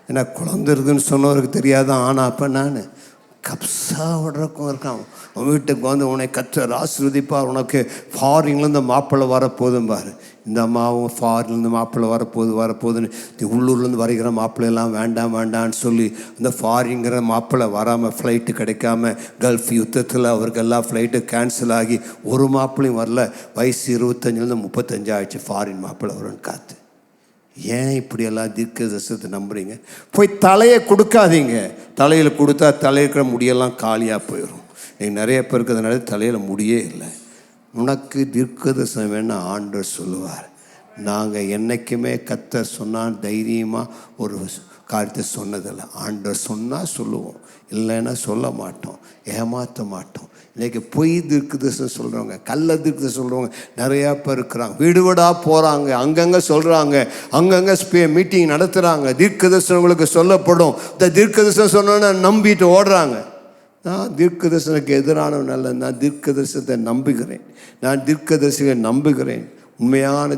ஏன்னா குழந்தை இருக்குதுன்னு சொன்னவருக்கு தெரியாதான் ஆனா பெண்ணான்னு. கப்ஸா விடுறக்கும் இருக்கான். உன் வீட்டுக்கு உன்னை கர்த்தர் ஆசீர்வதிப்பார், உனக்கு ஃபாரின்லேருந்து மாப்பிள்ளை வரப்போதும் பாரு. இந்த அம்மாவும் ஃபாரின்லேருந்து மாப்பிள்ளை வரப்போகுதுன்னு உள்ளூர்லேருந்து வரைகிற மாப்பிள்ளையெல்லாம் வேண்டான்னு சொல்லி அந்த ஃபாரின்கிற மாப்பிள்ளை வராமல் ஃப்ளைட்டு கிடைக்காம கல்ஃப் யுத்தத்தில் அவருக்கு எல்லாம் ஃப்ளைட்டு கேன்சல் ஆகி ஒரு மாப்பிள்ளையும் வரல. வயசு 25 35 ஆயிடுச்சு ஃபாரின் மாப்பிள்ளை வரும்னு காத்து. ஏன் இப்படியெல்லாம் தீர்க்கதரிசனத்தை நம்புறீங்க? போய் தலையை கொடுக்காதீங்க. தலையில் கொடுத்தா தலையிருக்கிற முடியெல்லாம் காலியாக போயிடும். நீங்கள் நிறைய பேருக்கு அதனால தலையில் முடியே இல்லை. உனக்கு தீர்க்கதரிசனம் வேணால் ஆண்டவர் சொல்லுவார். நாங்கள் என்றைக்குமே கர்த்தர் சொன்னால் தைரியமாக ஒரு காரியத்தை சொன்னதில்லை. ஆண்டவர் சொன்னால் சொல்லுவோம், இல்லைன்னா சொல்ல மாட்டோம், ஏமாற்ற மாட்டோம். இன்றைக்கி பொய் தீர்க்கதரிசனம் சொல்கிறவங்க, கள்ள தீர்க்கதரிசனம் சொல்கிறவங்க நிறையா பேர் இருக்கிறாங்க. வீடு வீடாக போகிறாங்க, அங்கங்கே சொல்கிறாங்க, அங்கங்கே மீட்டிங் நடத்துகிறாங்க. தீர்க்கதரிசனங்களுக்கு சொல்லப்படும். இந்த தீர்க்கதரிசனம் சொன்னோன்னா நம்பிட்டு ஓடுறாங்க. நான் தீர்க்கதரிசனுக்கு எதிரானவன் அல்ல. நான் தீர்க்கதரிசனத்தை நம்புகிறேன். நான் தீர்க்கதரிசிகளை நம்புகிறேன். உண்மையான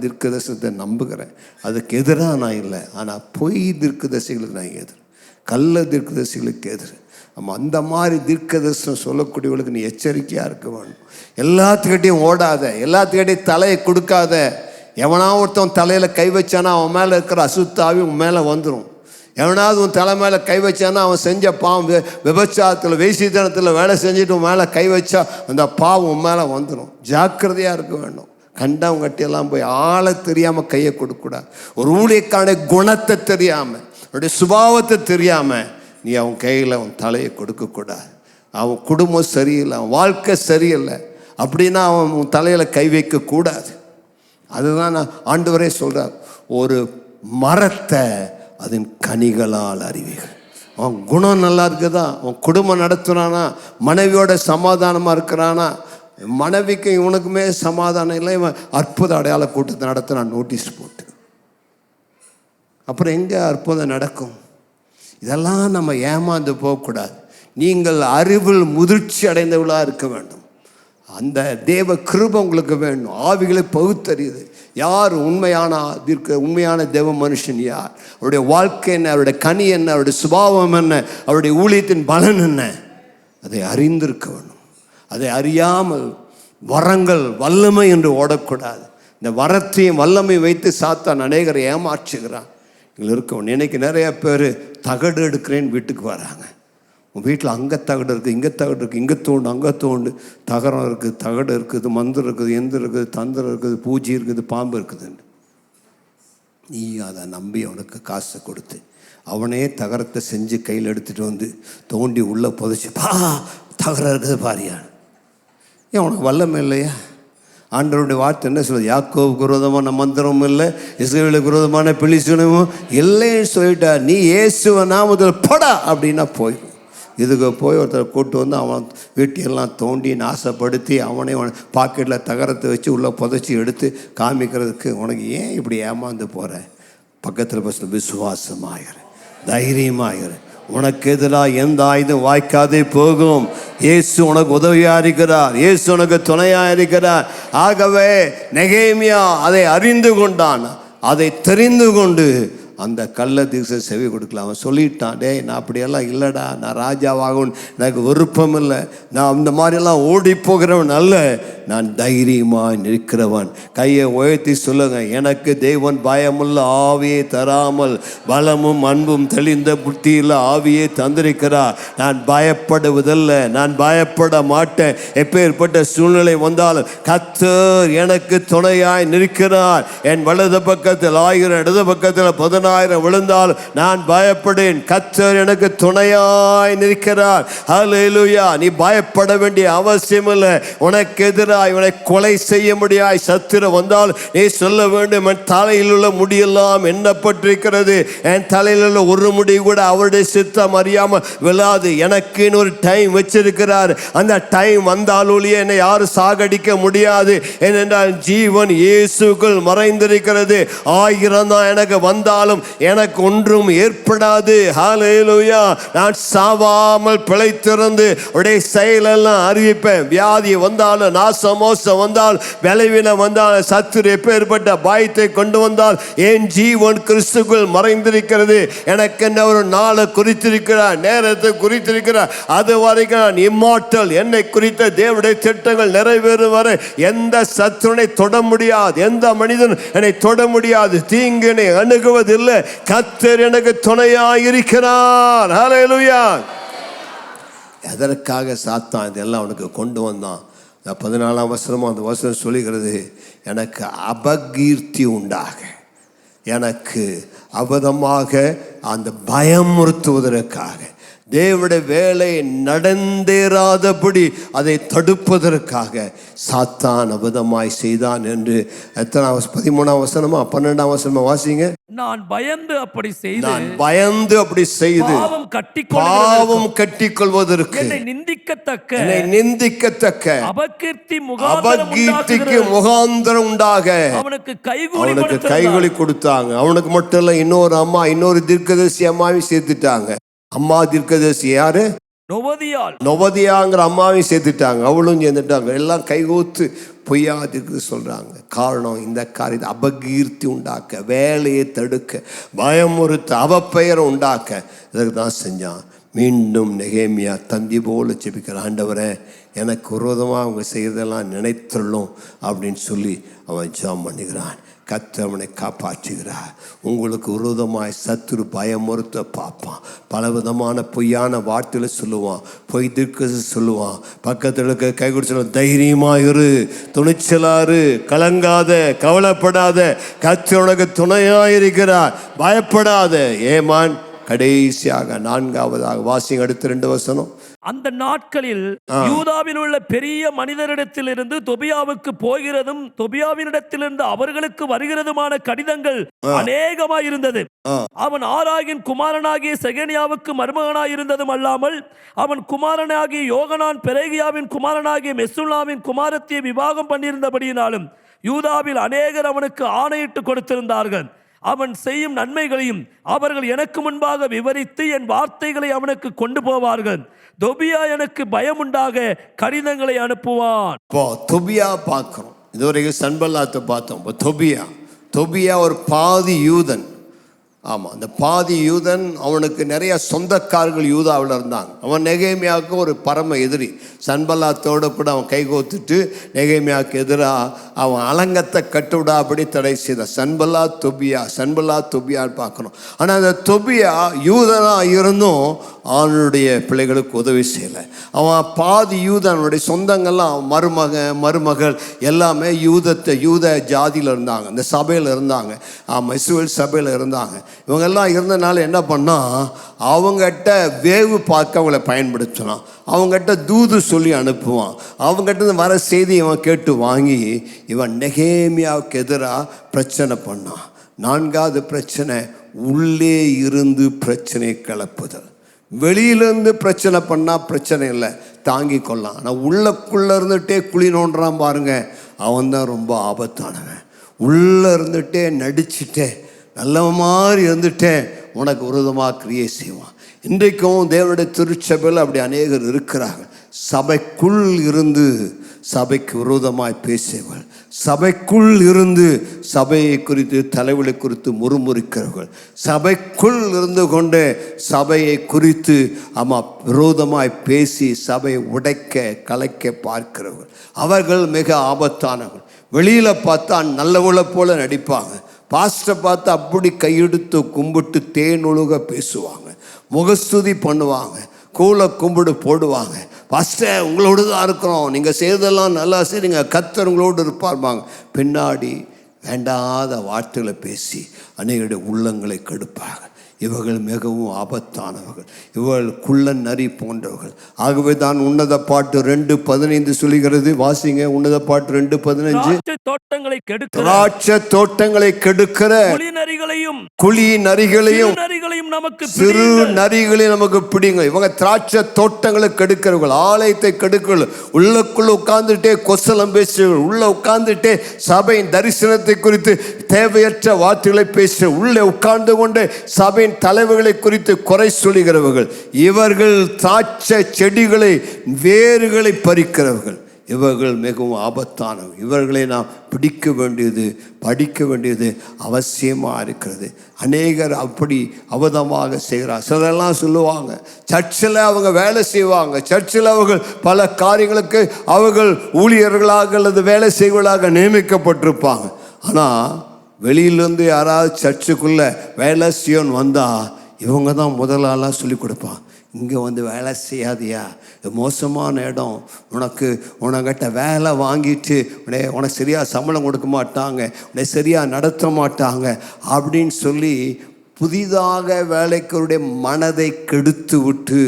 தீர்க்கதரிசனத்தை நம்புகிறேன். அதுக்கு எதிராக நான் இல்லை. ஆனால் பொய் தீர்க்கதரிசிகளுக்கு நான் எதிர், கள்ள தீர்க்கதரிசிகளுக்கு எதிர். அந்த மாதிரி தீர்க்கதரிசனம் சொல்லக்கூடியவர்களுக்கு நீ எச்சரிக்கையாக இருக்க வேண்டும். எல்லாத்துக்கிட்டையும் ஓடாத, எல்லாத்துக்கிட்டையும் தலையை கொடுக்காத. எவனா ஒருத்தன் தலையில் கை வச்சானா அவன் மேலே இருக்கிற அசுத்தாவி உன் மேலே வந்துடும். எவனாவது உன் தலை மேலே கை வச்சானா அவன் செஞ்ச பாவம், விபச்சாரத்தில் வேசித்தனத்தில் வேலை செஞ்சுட்டு உன் மேலே கை வச்சா அந்த பாவம் உன் மேலே வந்துடும். ஜாக்கிரதையாக இருக்க வேண்டும். கண்டவங்க கட்டியெல்லாம் போய் ஆளை தெரியாமல் கையை கொடுக்கக்கூடாது. ஒரு ஊழியக்கான குணத்தை தெரியாமல், அவருடைய சுபாவத்தை தெரியாமல் நீ அவன் கையில் அவன் தலையை கொடுக்கக்கூடாது. அவன் குடும்பம் சரியில்லை, அவன் வாழ்க்கை சரியில்லை அப்படின்னா அவன் உன் தலையில் கை வைக்கக்கூடாது. அதுதான் நான் ஆண்டவரே சொல்கிறார், ஒரு மரத்தை அதன் கனிகளால் அறிவீர்கள். அவன் குணம் நல்லா இருக்குதா, அவன் குடும்பம் நடத்துகிறானா, மனைவியோட சமாதானமாக இருக்கிறானா, மனைவிக்கு இவனுக்குமே சமாதானம் இல்லை, இவன் அற்புத அடையாள கூட்டத்தை நடத்துகிறான் நோட்டீஸ் போட்டு. அப்புறம் எங்கே அற்புதம் நடக்கும்? இதெல்லாம் நம்ம ஏமாந்து போகக்கூடாது. நீங்கள் அறிவில் முதிர்ச்சி அடைந்தவர்களாக இருக்க வேண்டும். அந்த தேவ கிருபை உங்களுக்கு வேணும். ஆவிகளை பகுத்தறியுது. யார் உண்மையான தேவ மனுஷன் யார், அவருடைய வாழ்க்கை என்ன, அவருடைய கனி என்ன, அவருடைய சுபாவம் என்ன, அவருடைய ஊழியத்தின் பலன் என்ன, அதை அறிந்திருக்க வேண்டும். அதை அறியாமல் வரங்கள் வல்லமை என்று ஓடக்கூடாது. இந்த வரத்தையும் வல்லமை வைத்து சாத்தான் அநேகரை ஏமாற்றுகிறான். இங்கே இருக்கவன் இன்னைக்கு நிறைய பேர் தகடு எடுக்கிறேன்னு வீட்டுக்கு வராங்க. உன் வீட்டில் அங்கே தகடு இருக்குது, இங்கே தகடு இருக்குது, இங்கே தோண்டு அங்கே தோண்டு, தகரம் இருக்குது, தகடு இருக்குது, மந்திரம் இருக்குது, எந்திரம் இருக்குது, தந்திரம் இருக்குது, பூஜை இருக்குது, பாம்பு இருக்குதுன்னு நீ அதை நம்பி அவனுக்கு காசை கொடுத்து அவனே தகரத்தை செஞ்சு கையில் எடுத்துகிட்டு வந்து தோண்டி உள்ளே புதைச்சி தகரம் இருக்குது பாரியா. ஏன் உனக்கு வல்லமை இல்லையா? ஆண்டவருடைய வார்த்தை என்ன சொல்லுது? யாக்கோபுக்கு விரோதமான மந்திரமும் இல்லை, இஸ்ரவேலுக்கு விரோதமான பிலிஸ்தீனமும் இல்லைன்னு சொல்லிட்டா. நீ இயேசுவ நாமத்தில் போடா அப்படின்னா போயிடும். இதுக்கு போய் ஒருத்தர் கூட்டு வந்து அவன் வீட்டையெல்லாம் தோண்டி நாசப்படுத்தி அவனே பாக்கெட்டில் தகரத்தை வச்சு உள்ளே புதைச்சி எடுத்து காமிக்கிறதுக்கு உனக்கு ஏன் இப்படி ஏமாந்து போகிற? பக்கத்தில் பசங்க விசுவாசமாயிரு, தைரியமாயிரு. உனக்கு எதிராக எந்த ஆயுதம் வாய்க்காதே போகும். இயேசு உனக்கு உதவியாக இருக்கிறார், இயேசு உனக்கு துணையாக இருக்கிறார். ஆகவே நெகேமியா அதை அறிந்து கொண்டான், அதை தெரிந்து கொண்டு அந்த கள்ள தீர்க்க செவி கொடுக்கலாம். அவன் சொல்லிட்டான், டேய் நான் அப்படியெல்லாம் இல்லைடா, நான் ராஜாவாகணும் எனக்கு விருப்பம் இல்லை, நான் அந்த மாதிரியெல்லாம் ஓடி போகிறவன் அல்ல, நான் தைரியமாக நிற்கிறவன். கையை உயர்த்தி சொல்லுங்க, எனக்கு தேவன் பயமுள்ள ஆவியை தராமல் பலமும் அன்பும் தெளிந்த புத்தியில் ஆவியை தந்திருக்கிறார். நான் பயப்படுவதில்லை, நான் பயப்பட மாட்டேன். எப்பேற்பட்ட சூழ்நிலை வந்தாலும் கர்த்தர் எனக்கு துணையாய் நிற்கிறார். என் வலது பக்கத்தில் 1000 இடது பக்கத்தில் 10,000 விழுந்தாலும் நான் பயப்படேன். கர்த்தர் எனக்கு துணையாய் நிற்கிறார். ஹல்லேலூயா. நீ பயப்பட வேண்டிய அவசியம் இல்லை. உனக்கு எதிராக இவனை கொலை செய்ய முடியாய் சத்துரு வந்தால் நீ சொல்ல வேண்டும், என் தலையில் உள்ள முடியெல்லாம் எண்ணப்பட்டிருக்கிறது, என் தலையில் உள்ள ஒரு முடி கூட அவருடைய சித்தம் அறியாமல் விழாது. எனக்கு ஒரு டைம் வச்சிருக்கிறார். அந்த டைம் வந்தாலொழிய என்னை யாரும் சாகடிக்க முடியாது. ஏனென்றால் ஜீவன் இயேசுக்குள் மறைந்திருக்கிறது. 1000 தான் எனக்கு வந்தாலும் எனக்கு ஒன்றும் ஏற்படாது. ஹல்லேலூயா. நான் சாவாமல் பிழைத்திருந்து உடைய செயலெல்லாம் அறிவிப்பேன். வியாதி வந்தாலும், நாசமோசம் வந்தால், விளைவினம் வந்தால், சத்துரு எப்பேற்பட்ட பயத்தை கொண்டு வந்தால், என் ஜீவன் கிறிஸ்துக்குள் மறைந்திருக்கிறது. எனக்கு என்ன ஒரு நாளை குறித்திருக்கிறார், நேரத்தை குறித்திருக்கிறார். அது வரைக்கும் நான் இம்மார்டல். என்னை குறித்த தேவனுடைய திட்டங்கள் நிறைவேறும் வரை எந்த சத்துருனை தொட முடியாது, எந்த மனிதன் என்னை தொட முடியாது, தீங்கினை அணுகுவதில்லை. கர்த்தர் எனக்கு துணையாய் இருக்கிறார். ஹல்லேலூயா. எதற்காக சாத்தான் இதெல்லாம் அவனுக்கு கொண்டு வந்தான்? 14ஆம் வசனமும் அந்த வசனம் சொல்லுகிறது, எனக்கு அபகீர்த்தி உண்டாக, எனக்கு அபதமாக அந்த பயமுறுத்துவதற்காக, தேவனுடைய வேலை நடந்தேறாதபடி அதை தடுப்பதற்காக சாத்தான் அபதமாய் செய்தான் என்று 13ஆம் வசனமா 12ஆம் வசனமா வாசிங்க. நான் பயந்து அப்படி செய்து, நான் பயந்து அப்படி செய்து பாவம் கட்டிக்கொள்வதற்கு, என்னை நிந்திக்கத்தக்க அபகீர்த்திக்கு முகாந்திரம் உண்டாக அவனுக்கு கைகூலி கொடுத்தாங்க. அவனுக்கு மட்டும் இல்ல, இன்னொரு அம்மா, இன்னொரு தீர்க்கதரிசி அம்மாவையும் சேர்த்துட்டாங்க. அம்மா தீர்க்கதரிசி யாரு? நொவதியாங்கிற அம்மாவையும் சேர்த்துட்டாங்க, அவளும் சேர்ந்துட்டாங்க. எல்லாம் கைகோத்து பொய்யா தீர்க்கதரிசி சொல்றாங்க. காரணம், இந்த காரியத்தை அபகீர்த்தி உண்டாக்க, வேலையை தடுக்க, பயமுறுத்த, அவப்பெயரை உண்டாக்க, இதற்கு தான் செஞ்சான். மீண்டும் நெகேமியா தந்தி போல ஜெபிக்கிற, ஆண்டவரே எனக்கு விரோதமாக அவங்க செய்கிறதெல்லாம் நினைத்துள்ளும் அப்படின்னு சொல்லி அவன் ஜெபம் பண்ணுகிறான். கர்த்தர் அவனை காப்பாற்றுகிறார். உங்களுக்கு விரோதமாய் சத்துரு பயமுறுத்த பார்ப்பான். பலவிதமான பொய்யான வார்த்தைகளை சொல்லுவான், பொய் தீர்க்க சொல்லுவான். பக்கத்தில் இருக்க கை கொடுத்து சொல்லுவான், தைரியமாயிரு, துணிச்சலாரு, கலங்காத, கவலைப்படாத, கர்த்தர் உனக்கு துணையாயிருக்கிறார், பயப்படாத. ஏமான். கடைசியாக 4ஆவதாக வாசிங்க, அடுத்த 2 வசனம். அந்த நாட்களில் யூதாவில் உள்ள பெரிய மனிதரிடத்திலிருந்து தொபியாவுக்கு போகிறதும் தொபியாவினிடத்திலிருந்து அவர்களுக்கு வருகிறதுமான கடிதங்கள் அநேகமாயிருந்தது. அவன் ஆராகின் குமாரனாகிய செகனியாவுக்கு மருமகனாயிருந்ததும் அல்லாமல் அவன் குமாரனாகிய யோகனான் பெரேகியாவின் குமாரனாகிய மெசுல்லாவின் குமாரத்தியை விவாகம் பண்ணியிருந்தபடியினாலும் யூதாவில் அநேகர் அவனுக்கு ஆணையிட்டு கொடுத்திருந்தார்கள். அவன் செய்யும் நன்மைகளையும் அவர்கள் எனக்கு முன்பாக விவரித்து என் வார்த்தைகளை அவனுக்கு கொண்டு போவார்கள். தொபியா எனக்கு பயமுண்டாக கடிதங்களை அனுப்புவான். தொபியா பார்க்கிறோம். இதுவரைக்கும் சன்பல்லாத்தை பார்த்தோம். தொபியா ஒரு பாதி யூதன். ஆமாம், அந்த பாதி யூதன் அவனுக்கு நிறைய சொந்தக்காரர்கள் யூதாவில் இருந்தாங்க. அவன் நெகேமியாவுக்கு ஒரு பரம எதிரி. சன்பல்லாத்தோடு கூட அவன் கைகோத்துட்டு நெகேமியாவுக்கு எதிராக அவன் அலங்கத்தை கட்டுவிடாபடி தடை செய்தான். சன்பல்லா தொபியான்னு பார்க்கணும். ஆனால் அந்த தொபியா யூதனாக இருந்தும் அவனுடைய பிள்ளைகளுக்கு உதவி செய்யலை. அவன் பாதி யூதன், அவனுடைய சொந்தங்கள்லாம் மருமகள் எல்லாமே யூத ஜாதியில் இருந்தாங்க, இந்த சபையில் இருந்தாங்க. இஸ்ரவேல் சபையில் இருந்தாங்க. இவங்கெல்லாம் இருந்தனால என்ன பண்ணால், அவங்ககிட்ட வேவு பார்க்க அவங்கள பயன்படுத்தலாம், அவங்ககிட்ட தூது சொல்லி அனுப்புவான். அவங்ககிட்ட வர செய்தி இவன் கேட்டு வாங்கி இவன் நெகேமியாவுக்கு எதிராக பிரச்சனை பண்ணான். 4வது பிரச்சனை, உள்ளே இருந்து பிரச்சனை கிளப்புதல். வெளியிலேருந்து பிரச்சனை பண்ணால் பிரச்சனை இல்லை, தாங்கி கொள்ளலாம். ஆனால் உள்ளக்குள்ளே இருந்துகிட்டே குழி நோண்டுறான் பாருங்க, அவன் தான் ரொம்ப ஆபத்தானவன். உள்ளே இருந்துகிட்டே நடிச்சுட்டே நல்ல மாதிரி இருந்துட்டேன் உனக்கு விரோதமாக கிரியை செய்வான். இன்றைக்கும் தேவனுடைய திருச்சபையில் அப்படி அநேகர் இருக்கிறாங்க. சபைக்குள் இருந்து சபைக்கு விரோதமாய் பேசியவர்கள், சபைக்குள் இருந்து சபையை குறித்து தலைவலை குறித்து முறுமுறுக்கிறவர்கள், சபைக்குள் இருந்து கொண்டு சபையை குறித்து விரோதமாய் பேசி சபையை உடைக்க கலைக்க பார்க்கிறவர்கள், அவர்கள் மிக ஆபத்தானவர்கள். வெளியில் பார்த்தா நல்லவளை போல நடிப்பாங்க, பாஸ்டரை பார்த்து அப்படி கையெடுத்து கும்பிட்டு தேனொழுக பேசுவாங்க, முகஸ்துதி பண்ணுவாங்க, கூலை கும்பிடு போடுவாங்க. பாஸ்டர் உங்களோடு தான் இருக்கிறோம், நீங்கள் செய்ததெல்லாம் நல்லா செய்யுங்க, கர்த்தர் உங்களோடு இருப்பார்பாங்க. பின்னாடி வேண்டாத வார்த்தைகளை பேசி அநேகருடைய உள்ளங்களை கெடுப்பாங்க. இவர்கள் மிகவும் ஆபத்தானவர்கள், இவர்கள் குள்ள நரி போன்றவர்கள். ஆகவே தான் உன்னத பாட்டு 2:15 சொல்லுகிறது. வாசிங்க, உன்னத பாட்டு 2:15. திராட்சை தோட்டங்களை கெடுக்கிற குழி நரிகளையும் சிறு நரிகளையும் நமக்கு பிடிங்க. இவங்க திராட்சை தோட்டங்களை கெடுக்கிறவர்கள், ஆலயத்தை கெடுக்கிறவர்கள், உள்ளக்குள்ள உட்கார்ந்துட்டே கொசலம் பேசுகிறவர்கள், உள்ள உட்கார்ந்துட்டே சபையின் தரிசனத்தை குறித்து தேவையற்ற வார்த்தைகளை பேசுகிற, உள்ளே உட்கார்ந்து கொண்டு சபை தலைவர்களை குறித்து குறை சொல்லுகிறவர்கள். இவர்கள் திராட்சை செடிகளை வேர்களை பறிக்கிறவர்கள். இவர்கள் மிகவும் ஆபத்தானவர்கள். இவர்களை நாம் பிடிக்க வேண்டியது, படிக்க வேண்டியது அவசியமாக இருக்கிறது. அநேகர் அப்படி அவதமாக செய்கிறார். சிலரெல்லாம் சொல்லுவாங்க, சர்ச்சில் அவங்க வேலை செய்வாங்க, சர்ச்சில் அவர்கள் பல காரியங்களுக்கு அவர்கள் ஊழியர்களாக அல்லது வேலை செய்வர்களாக நியமிக்கப்பட்டிருப்பாங்க. ஆனால் வெளியிலேருந்து யாராவது சர்ச்சுக்குள்ளே வேலை செய்யணும்னு வந்தால் இவங்க தான் முதலாளாக சொல்லி கொடுப்பான். இங்கே வந்து வேலை செய்யாதியா, மோசமான இடம், உனக்கிட்ட வேலை வாங்கிட்டு உனக்கு சரியாக சம்பளம் கொடுக்க மாட்டாங்க, உன்னை சரியாக நடத்த மாட்டாங்க அப்படின்னு சொல்லி புதிதாக வேலைக்கருடைய மனதை கெடுத்து விட்டு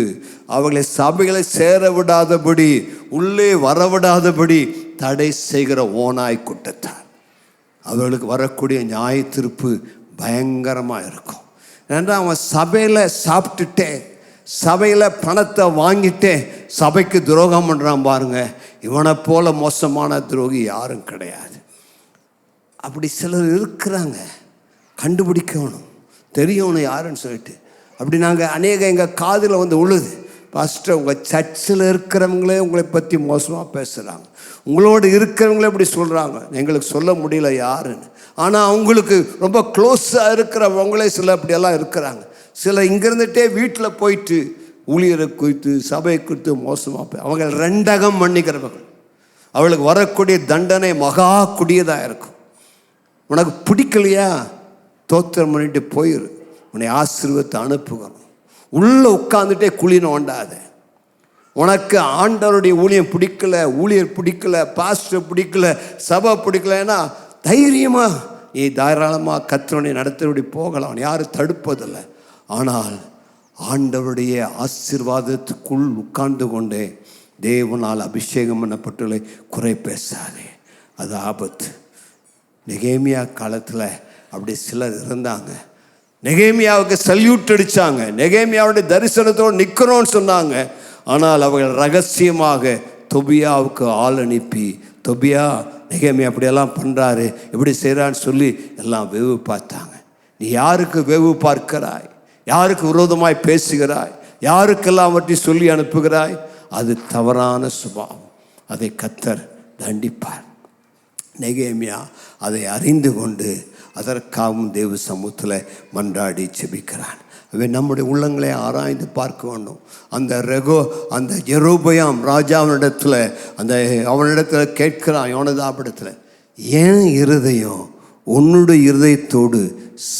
அவர்களை சபைகளை சேர விடாதபடி, உள்ளே வரவிடாதபடி தடை செய்கிற ஓநாய் கூட்டத்தார். அவர்களுக்கு வரக்கூடிய நியாய தீர்ப்பு பயங்கரமாக இருக்கும். ஏன்னா அவன் சபையில் சாப்பிட்டுட்டே, சபையில் பணத்தை வாங்கிட்டே சபைக்கு துரோகம் பண்ணுறான் பாருங்க. இவனை போல மோசமான துரோகி யாரும் கிடையாது. அப்படி சிலர் இருக்கிறாங்க, கண்டுபிடிக்கணும், தெரியணும் யாருன்னு சொல்லிட்டு. அப்படி நாங்கள் எங்கள் காதில் வந்து உழுது, பாஸ்டர் உங்கள் சர்ச்சில் இருக்கிறவங்களே உங்களை பற்றி மோசமாக பேசுகிறாங்க, உங்களோடு இருக்கிறவங்களே இப்படி சொல்கிறாங்க, எங்களுக்கு சொல்ல முடியல யாருன்னு. ஆனால் அவங்களுக்கு ரொம்ப க்ளோஸாக இருக்கிறவங்களே சில அப்படியெல்லாம் இருக்கிறாங்க. சில இங்கேருந்துட்டே வீட்டில் போயிட்டு ஊழியரை குறித்து சபையை குறித்து மோசமாக அவங்க 2 பண்ணிக்கிறவங்க. அவளுக்கு வரக்கூடிய தண்டனை மகா குடியதாக இருக்கும். உனக்கு பிடிக்கலையா, தோத்திரம் பண்ணிட்டு போயிரு, உன்னை ஆசீர்வாதத்தை அனுப்புகிறோம். உள்ளே உட்காந்துட்டே குழி நோண்டாத. உனக்கு ஆண்டவருடைய ஊழியம் பிடிக்கல, ஊழியர் பிடிக்கல, பாஸ்டர் பிடிக்கல, சபை பிடிக்கலன்னா தைரியமாக நீ தாராளமாக கர்த்தருடைய நடத்தபடி போகலாம், யாரும் தடுப்பதில்லை. ஆனால் ஆண்டவருடைய ஆசீர்வாதத்துக்குள் உட்கார்ந்து கொண்டே தேவனால் அபிஷேகம் பண்ணப்பட்டுள்ள குறை பேசாதே, அது ஆபத்து. நெகேமியா காலத்தில் அப்படி சிலர் இருந்தாங்க. நெகேமியாவுக்கு சல்யூட் அடித்தாங்க, நெகேமியாவுடைய தரிசனத்தோடு நிற்கிறோன்னு சொன்னாங்க. ஆனால் அவர்கள் ரகசியமாக தொபியாவுக்கு ஆள் அனுப்பி, தொபியா நெகேமியா அப்படியெல்லாம் பண்ணுறாரு, இப்படி செய்கிறான்னு சொல்லி எல்லாம் வெவு பார்த்தாங்க. நீ யாருக்கு வெவு பார்க்கிறாய், யாருக்கு விரோதமாய் பேசுகிறாய், யாருக்கெல்லாம் பற்றி சொல்லி அனுப்புகிறாய், அது தவறான சுபாவம். அதை கர்த்தர் தண்டிப்பார். நெகேமியா அதை அறிந்து கொண்டு அதற்காகவும் தேவ சமூகத்தில் மன்றாடி ஜெபிக்கிறான். அவன் நம்முடைய உள்ளங்களை ஆராய்ந்து பார்க்க வேண்டும். அந்த யெரொபெயாம் ராஜாவினிடத்தில் அவனிடத்தில் கேட்கிறான், யோனதாபிடத்தில், ஏன் இருதயம் உன்னுடைய இருதயத்தோடு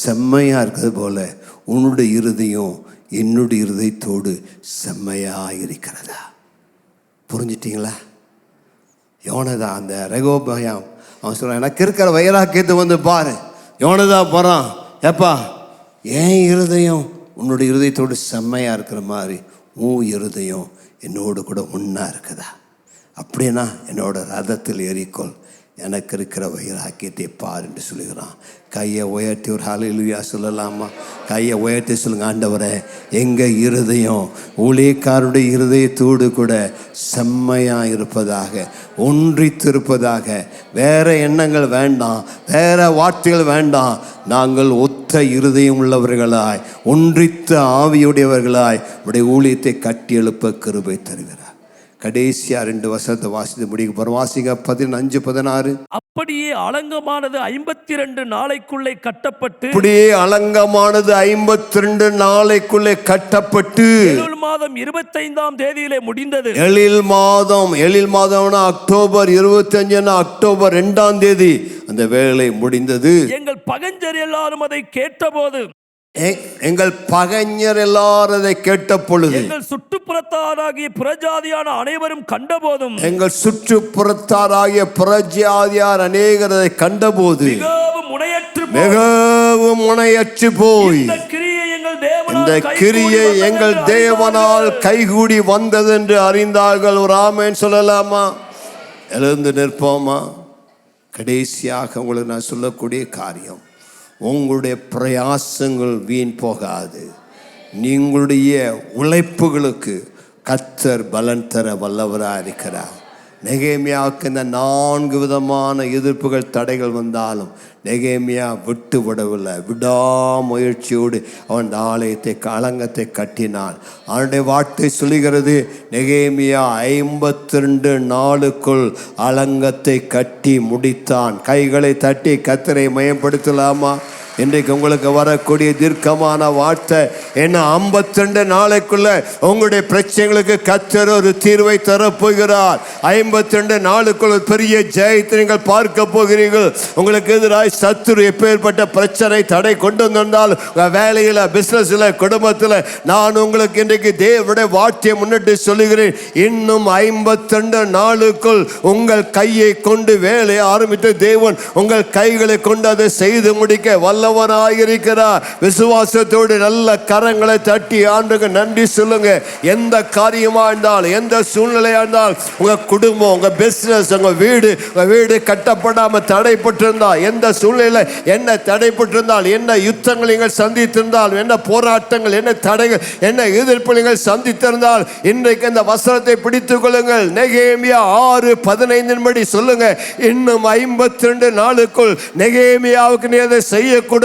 செம்மையாக இருக்கிறது போல உன்னுடைய இருதயம் என்னுடைய இருதயத்தோடு செம்மையாக இருக்கிறதா? புரிஞ்சிட்டிங்களா? யோனதா அந்த ரெகோபெயாம் அவன் சொல்கிறான், எனக்கு இருக்கிற வைராக்கியத்தை வந்து பாரு. யோனதா போகிறான், ஏப்பா ஏன் இருதயம் உன்னுடைய இருதயத்தோடு செம்மையாக இருக்கிற மாதிரி உன் இருதயம் என்னோடு கூட ஒன்றா இருக்குதா? அப்படின்னா என்னோட ரதத்தில் ஏறிக்கொள், எனக்கு இருக்கிற வைராக்கியத்தை பார் என்று சொல்லுகிறான். கையை உயர்த்தி ஒரு ஹல்லேலூயா சொல்லலாமா? கையை உயர்த்தி சொல்லுங்க, ஆண்டவரே எங்கள் இருதயம் ஊழியக்காரருடைய இருதயத்தோடு கூட செம்மையாக இருப்பதாக, ஒன்றித்து இருப்பதாக. வேற எண்ணங்கள் வேண்டாம், வேற வார்த்தைகள் வேண்டாம். நாங்கள் ஒத்த இருதயம் உள்ளவர்களாய், ஒன்றித்த ஆவியுடையவர்களாய் உடைய ஊழியத்தை கட்டி எழுப்ப கிருபை தருகிறார். கடைசியா 2 வசனத்தை வாசித்து முடிக்க போறோம். வாசிங்க 15-16. அப்படியே அலங்கமானது 52 நாளைக்குள்ளே கட்டப்பட்டு, அப்படியே அலங்கமானது 52 நாளைக்குள்ளே கட்டப்பட்டு எழில் மாதம் 25ஆம் தேதியிலே முடிந்தது. எழில் மாதம்னா அக்டோபர் 25, அக்டோபர் 2ஆம் தேதி அந்த வேலை முடிந்தது. எங்கள் பகைஞர் எல்லாரும் அதை கேட்டபோது, எங்கள் பகைஞர் எல்லாரும் அதை கேட்ட பொழுது, எங்கள் சுற்றுப்புறத்தாராகிய புறஜாதியான அனைவரும் கண்டபோதும், எங்கள் சுற்றுப்புறத்தாராகிய புறஜாதியார் அநேகர் அதை கண்டபோது மிகவும் முனையற்று போய், இந்த கிரியை எங்கள் தேவனால் கைகூடி வந்தது என்று அறிந்தார்கள். ஒரு ஆமென் சொல்லலாமா? எழுந்து நிற்போமா? கடைசியாக உங்களுக்கு நான் சொல்லக்கூடிய காரியம், உங்களுடைய பிரயாசங்கள் வீண் போகாது. நீங்களுடைய உழைப்புகளுக்கு கர்த்தர் பலன் தர வல்லவராக இருக்கிறார். நெகேமியாவுக்கு இந்த 4 விதமான எதிர்ப்புகள், தடைகள் வந்தாலும் நெகேமியா விட்டு விடவில்லை. விடாமுயற்சியோடு அவன் ஆலயத்தை அலங்கத்தை கட்டினான். அவனுடைய வார்த்தை சொல்லுகிறது, நெகேமியா 52 நாளுக்குள் அலங்கத்தை கட்டி முடித்தான். கைகளை தட்டி கர்த்தரை மயப்படுத்தலாமா? இன்றைக்கு உங்களுக்கு வரக்கூடிய தீர்க்கமான வார்த்தை என்ன? 52 நாளைக்குள்ள உங்களுடைய பிரச்சனைகளுக்கு கர்த்தர் ஒரு தீர்வை தரப்போகிறார். 52 நாளுக்குள்ள பெரிய ஜெயத்தை நீங்கள் பார்க்க போகிறீர்கள். உங்களுக்கு எதிராக சத்துரு எப்பேற்பட்ட பிரச்சனை தடை கொண்டு வந்தால், வேலையில், பிசினஸ்ல, குடும்பத்தில், நான் உங்களுக்கு இன்றைக்கு தேவனுடைய வார்த்தையை முன்னிட்டு சொல்லுகிறேன். இன்னும் 52 நாளுக்குள் உங்கள் கையை கொண்டு வேலையை ஆரம்பித்த தேவன் உங்கள் கைகளை கொண்டு அதை செய்து முடிக்க வல்ல இருக்கிறார். விசுவாசத்தோடு நல்ல கரங்களை தட்டி ஆண்டுக்கு நன்றி சொல்லுங்க. எந்த காரியமா இருந்தாலும், எந்த சூழ்நிலையா இருந்தாலும், உங்க குடும்பம், உங்க பிசினஸ், உங்க வீடு கட்டப்படாம தடைப்பட்டிருந்தால், எந்த சூழ்நிலை என்ன தடைப்பட்டிருந்தால், என்ன யுத்தங்கள் நீங்கள் சந்தித்திருந்தால், என்ன போராட்டங்கள், என்ன தடைகள், என்ன எதிர்ப்பு நீங்கள் சந்தித்திருந்தால், இன்றைக்கு இந்த வசனத்தை பிடித்துக் கொள்ளுங்கள். நெகேமியா 6:15 படி சொல்லுங்க, இன்னும் 52 நாளுக்குள் நெகேமியாவுக்கு நீ அதை செய்யக்கூடாது,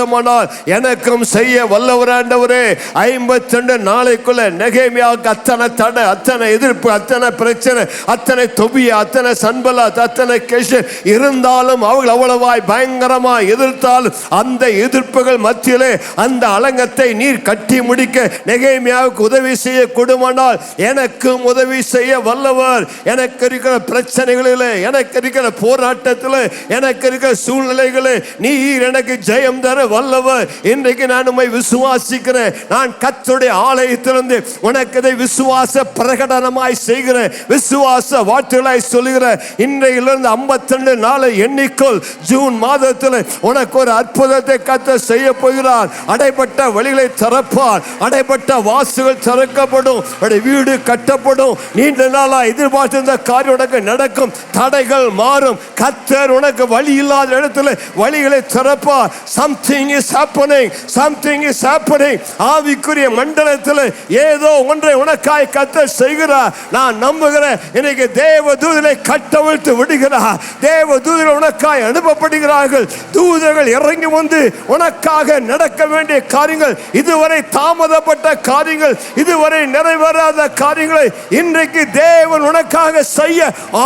எனக்கும் செய்ய வல்லவராண்டவரே. 52 நாளைக்குள்ள நெகேமியாவுக்கு அத்தனை தடை, அத்தனை எதிர்ப்பு, அத்தனை பிரச்சனை, அத்தனை தொபியா, அத்தனை சன்பலாத், அத்தனை கேஷ் இருந்தாலும், அவர்கள் அவ்வளவாய் பயங்கரமாய் எதிர்த்தால், அந்த எதிர்ப்புகள் மத்தியிலே அந்த அலங்கத்தை நீர் கட்டி முடிக்க நெகேமியாவுக்கு உதவி செய்ய கூடுமானால், எனக்கும் உதவி செய்ய வல்லவர். எனக்கு இருக்கிற பிரச்சனைகளிலே, எனக்கு இருக்கிற போராட்டத்தில், எனக்கு இருக்கிற சூழ்நிலைகளே நீர் எனக்கு ஜெயம் தர வல்லவர். இன்றைக்கு நான் உம்மை விசுவாசிக்கிறேன். நான் கர்த்தருடைய ஆலயத்திலிருந்து உனக்கு இதை விசுவாச பிரகடனமாய் செய்கிறேன், விசுவாச வார்த்தைகளாய் சொல்லுகிறேன். இன்றையிலிருந்து 52 நாளை எண்ணிக்கொள். ஜூன் மாதத்தில் உனக்கு ஒரு அற்புதத்தை கர்த்தர் செய்ய போகிறார். அடைபட்ட வழிகளை திறப்பார், அடைபட்ட வாசல்கள் திறக்கப்படும், வீடு கட்டப்படும். நீண்ட நாளா எதிர்பார்த்திருந்த காரியம் உனக்கு நடக்கும், தடைகள் மாறும். கர்த்தர் உனக்கு வழி இல்லாத இடத்துல வழிகளை திறப்பார். Something something is happening, something is happening. ஆவிக்குரிய மண்டலத்தில் ஏதோ ஒன்றை உனக்காய் கர்த்தர் செய்கிறார். நான் நம்புகிறேன். இன்னைக்கு தேவ தூதரை கட்டவிழ்த்து விடுகிறார். தேவ தூதர்கள் உனக்காய் அனுப்பப்படுகிறார்கள். தூதர்கள் இறங்கி வந்து உனக்காக நடக்க வேண்டிய காரியங்கள், இதுவரை தாமதப்பட்ட காரியங்கள், இதுவரை நிறைவேறாத காரியங்களை இன்றைக்கு தேவன் உனக்காக செய்ய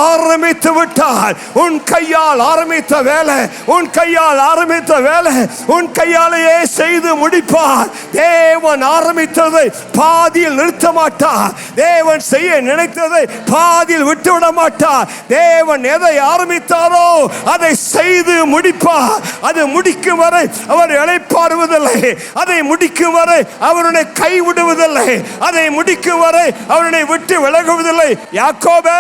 ஆரம்பித்து விட்டார். உன் கையால் ஆரம்பித்த வேலை, உன் கையால் ஆரம்பித்த வேலை உன் கையாலேயே செய்து முடிப்பார். தேவன் ஆரம்பித்ததை பாதியில் நிறுத்த மாட்டார். தேவன் செய்ய நினைத்ததை பாதியில் விட்டுவிட மாட்டார். தேவன் எதை ஆரம்பித்தாரோ அதை செய்து முடிப்பார். அது முடிக்கும் வரை அவர் இளைப்பாறுவதில்லை. அதை முடிக்கும் வரை அவருடைய கைவிடுவதில்லை. அதை முடிக்கும் வரை அவருடைய விட்டு விலகுவதில்லை. யாக்கோபே,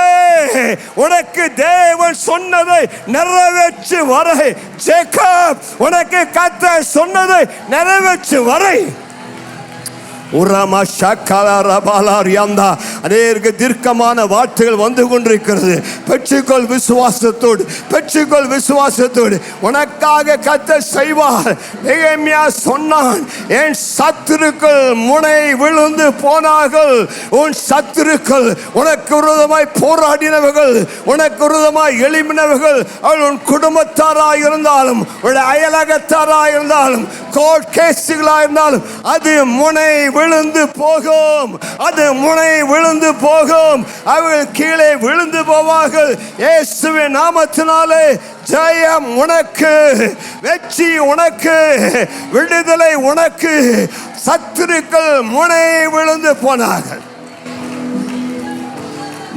உனக்கு தேவன் சொன்னதை நிறைவேற்று வரை, ஜேக்கப், உனக்கு கர்த்தர் சொன்னதை நிறைவேற்று வரை. அநேக தீர்க்கமான வார்த்தைகள் வந்து கொண்டிருக்கிறது. பெற்றுக்கொள் விசுவாசத்தோடு, பெற்றுக்கொள் விசுவாசத்தோடு. உனக்காக கர்த்தர் செய்வார். நெகேமியா சொன்னான், என் சத்துருக்கள் முனை விழுந்து போனார்கள். உன் சத்துருக்கள், உனக்கு விரோதமாய் போராடினவர்கள், உனக்கு விரோதமாய் எழுப்பினவர்கள், அவள் உன் குடும்பத்தாராக இருந்தாலும், உன் அயலகத்தாராக இருந்தாலும், கோர்ட் கேஸுகளாக இருந்தாலும், அது முனை விழுந்து போகும். அது முனை விழுந்து போகும். அவர்கள் கீழே விழுந்து போவார்கள். இயேசுவின் நாமத்தினாலே ஜெயம் உனக்கு, வெற்றி உனக்கு, விடுதலை உனக்கு. சத்துருக்கள் முனை விழுந்து போனார்கள்.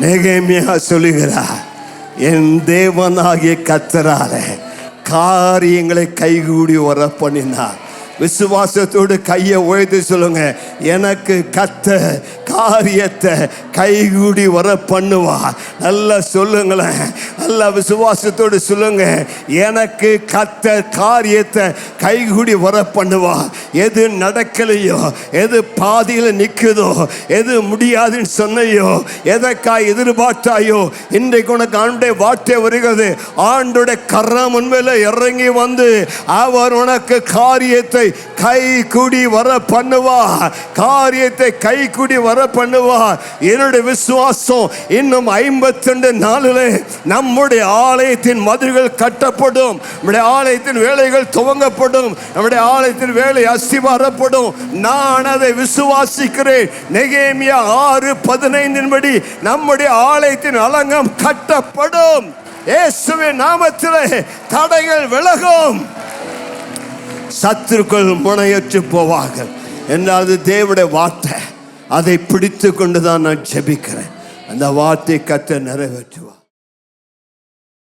நெகேமியா சொல்லுகிறார், என் தேவனாகிய கர்த்தராலே காரியங்களை கைகூடி வர பண்ணினார். விசுவாசத்தோடு கையை உயர்த்தி சொல்லுங்க, எனக்கு கர்த்தர் காரியத்தை கைகூடி வர பண்ணுவார். நல்லா சொல்லுங்களேன், நல்லா விசுவாசத்தோடு சொல்லுங்க, எனக்கு கர்த்தர் காரியத்தை கைகூடி வர பண்ணுவார். எது நடக்கலையோ, எது பாதியில் நிற்குதோ, எது முடியாதுன்னு சொன்னையோ, எதற்காய் எதிர்பார்த்தாயோ, இன்றைக்கு உனக்கு ஆண்டுடைய வார்த்தை வருகிறது. ஆண்டுடைய கரம் உண்மையில இறங்கி வந்து அவர் உனக்கு காரியத்தை கை கூடி வர பண்ணுவார். காரியத்தை கை கூடி வர பண்ணுவார். என்னுடைய விசுவாசம், இன்னும் 52 நாளிலே நம்முடைய ஆலயத்தின் மதில்கள் கட்டப்படும். நம்முடைய ஆலயத்தின் வேலைகள் துவங்கப்படும். நம்முடைய ஆலயத்தின் வேலை அஸ்திவாரப்படும். நான் அதை விசுவாசிக்கிறேன். நெகேமியா 6:15 படி நம்முடைய ஆலயத்தின் அலங்கம் கட்டப்படும். இயேசுவின் நாமத்திலே தடைகள் விலகும். சத்துருக்கள் முனையற்று போவார்கள் என்றால் தேவனுடைய வார்த்தை. அதை பிடித்து கொண்டுதான் நான் ஜெபிக்கிறேன். அந்த வார்த்தை கர்த்தர் நிறைவேற்றும்.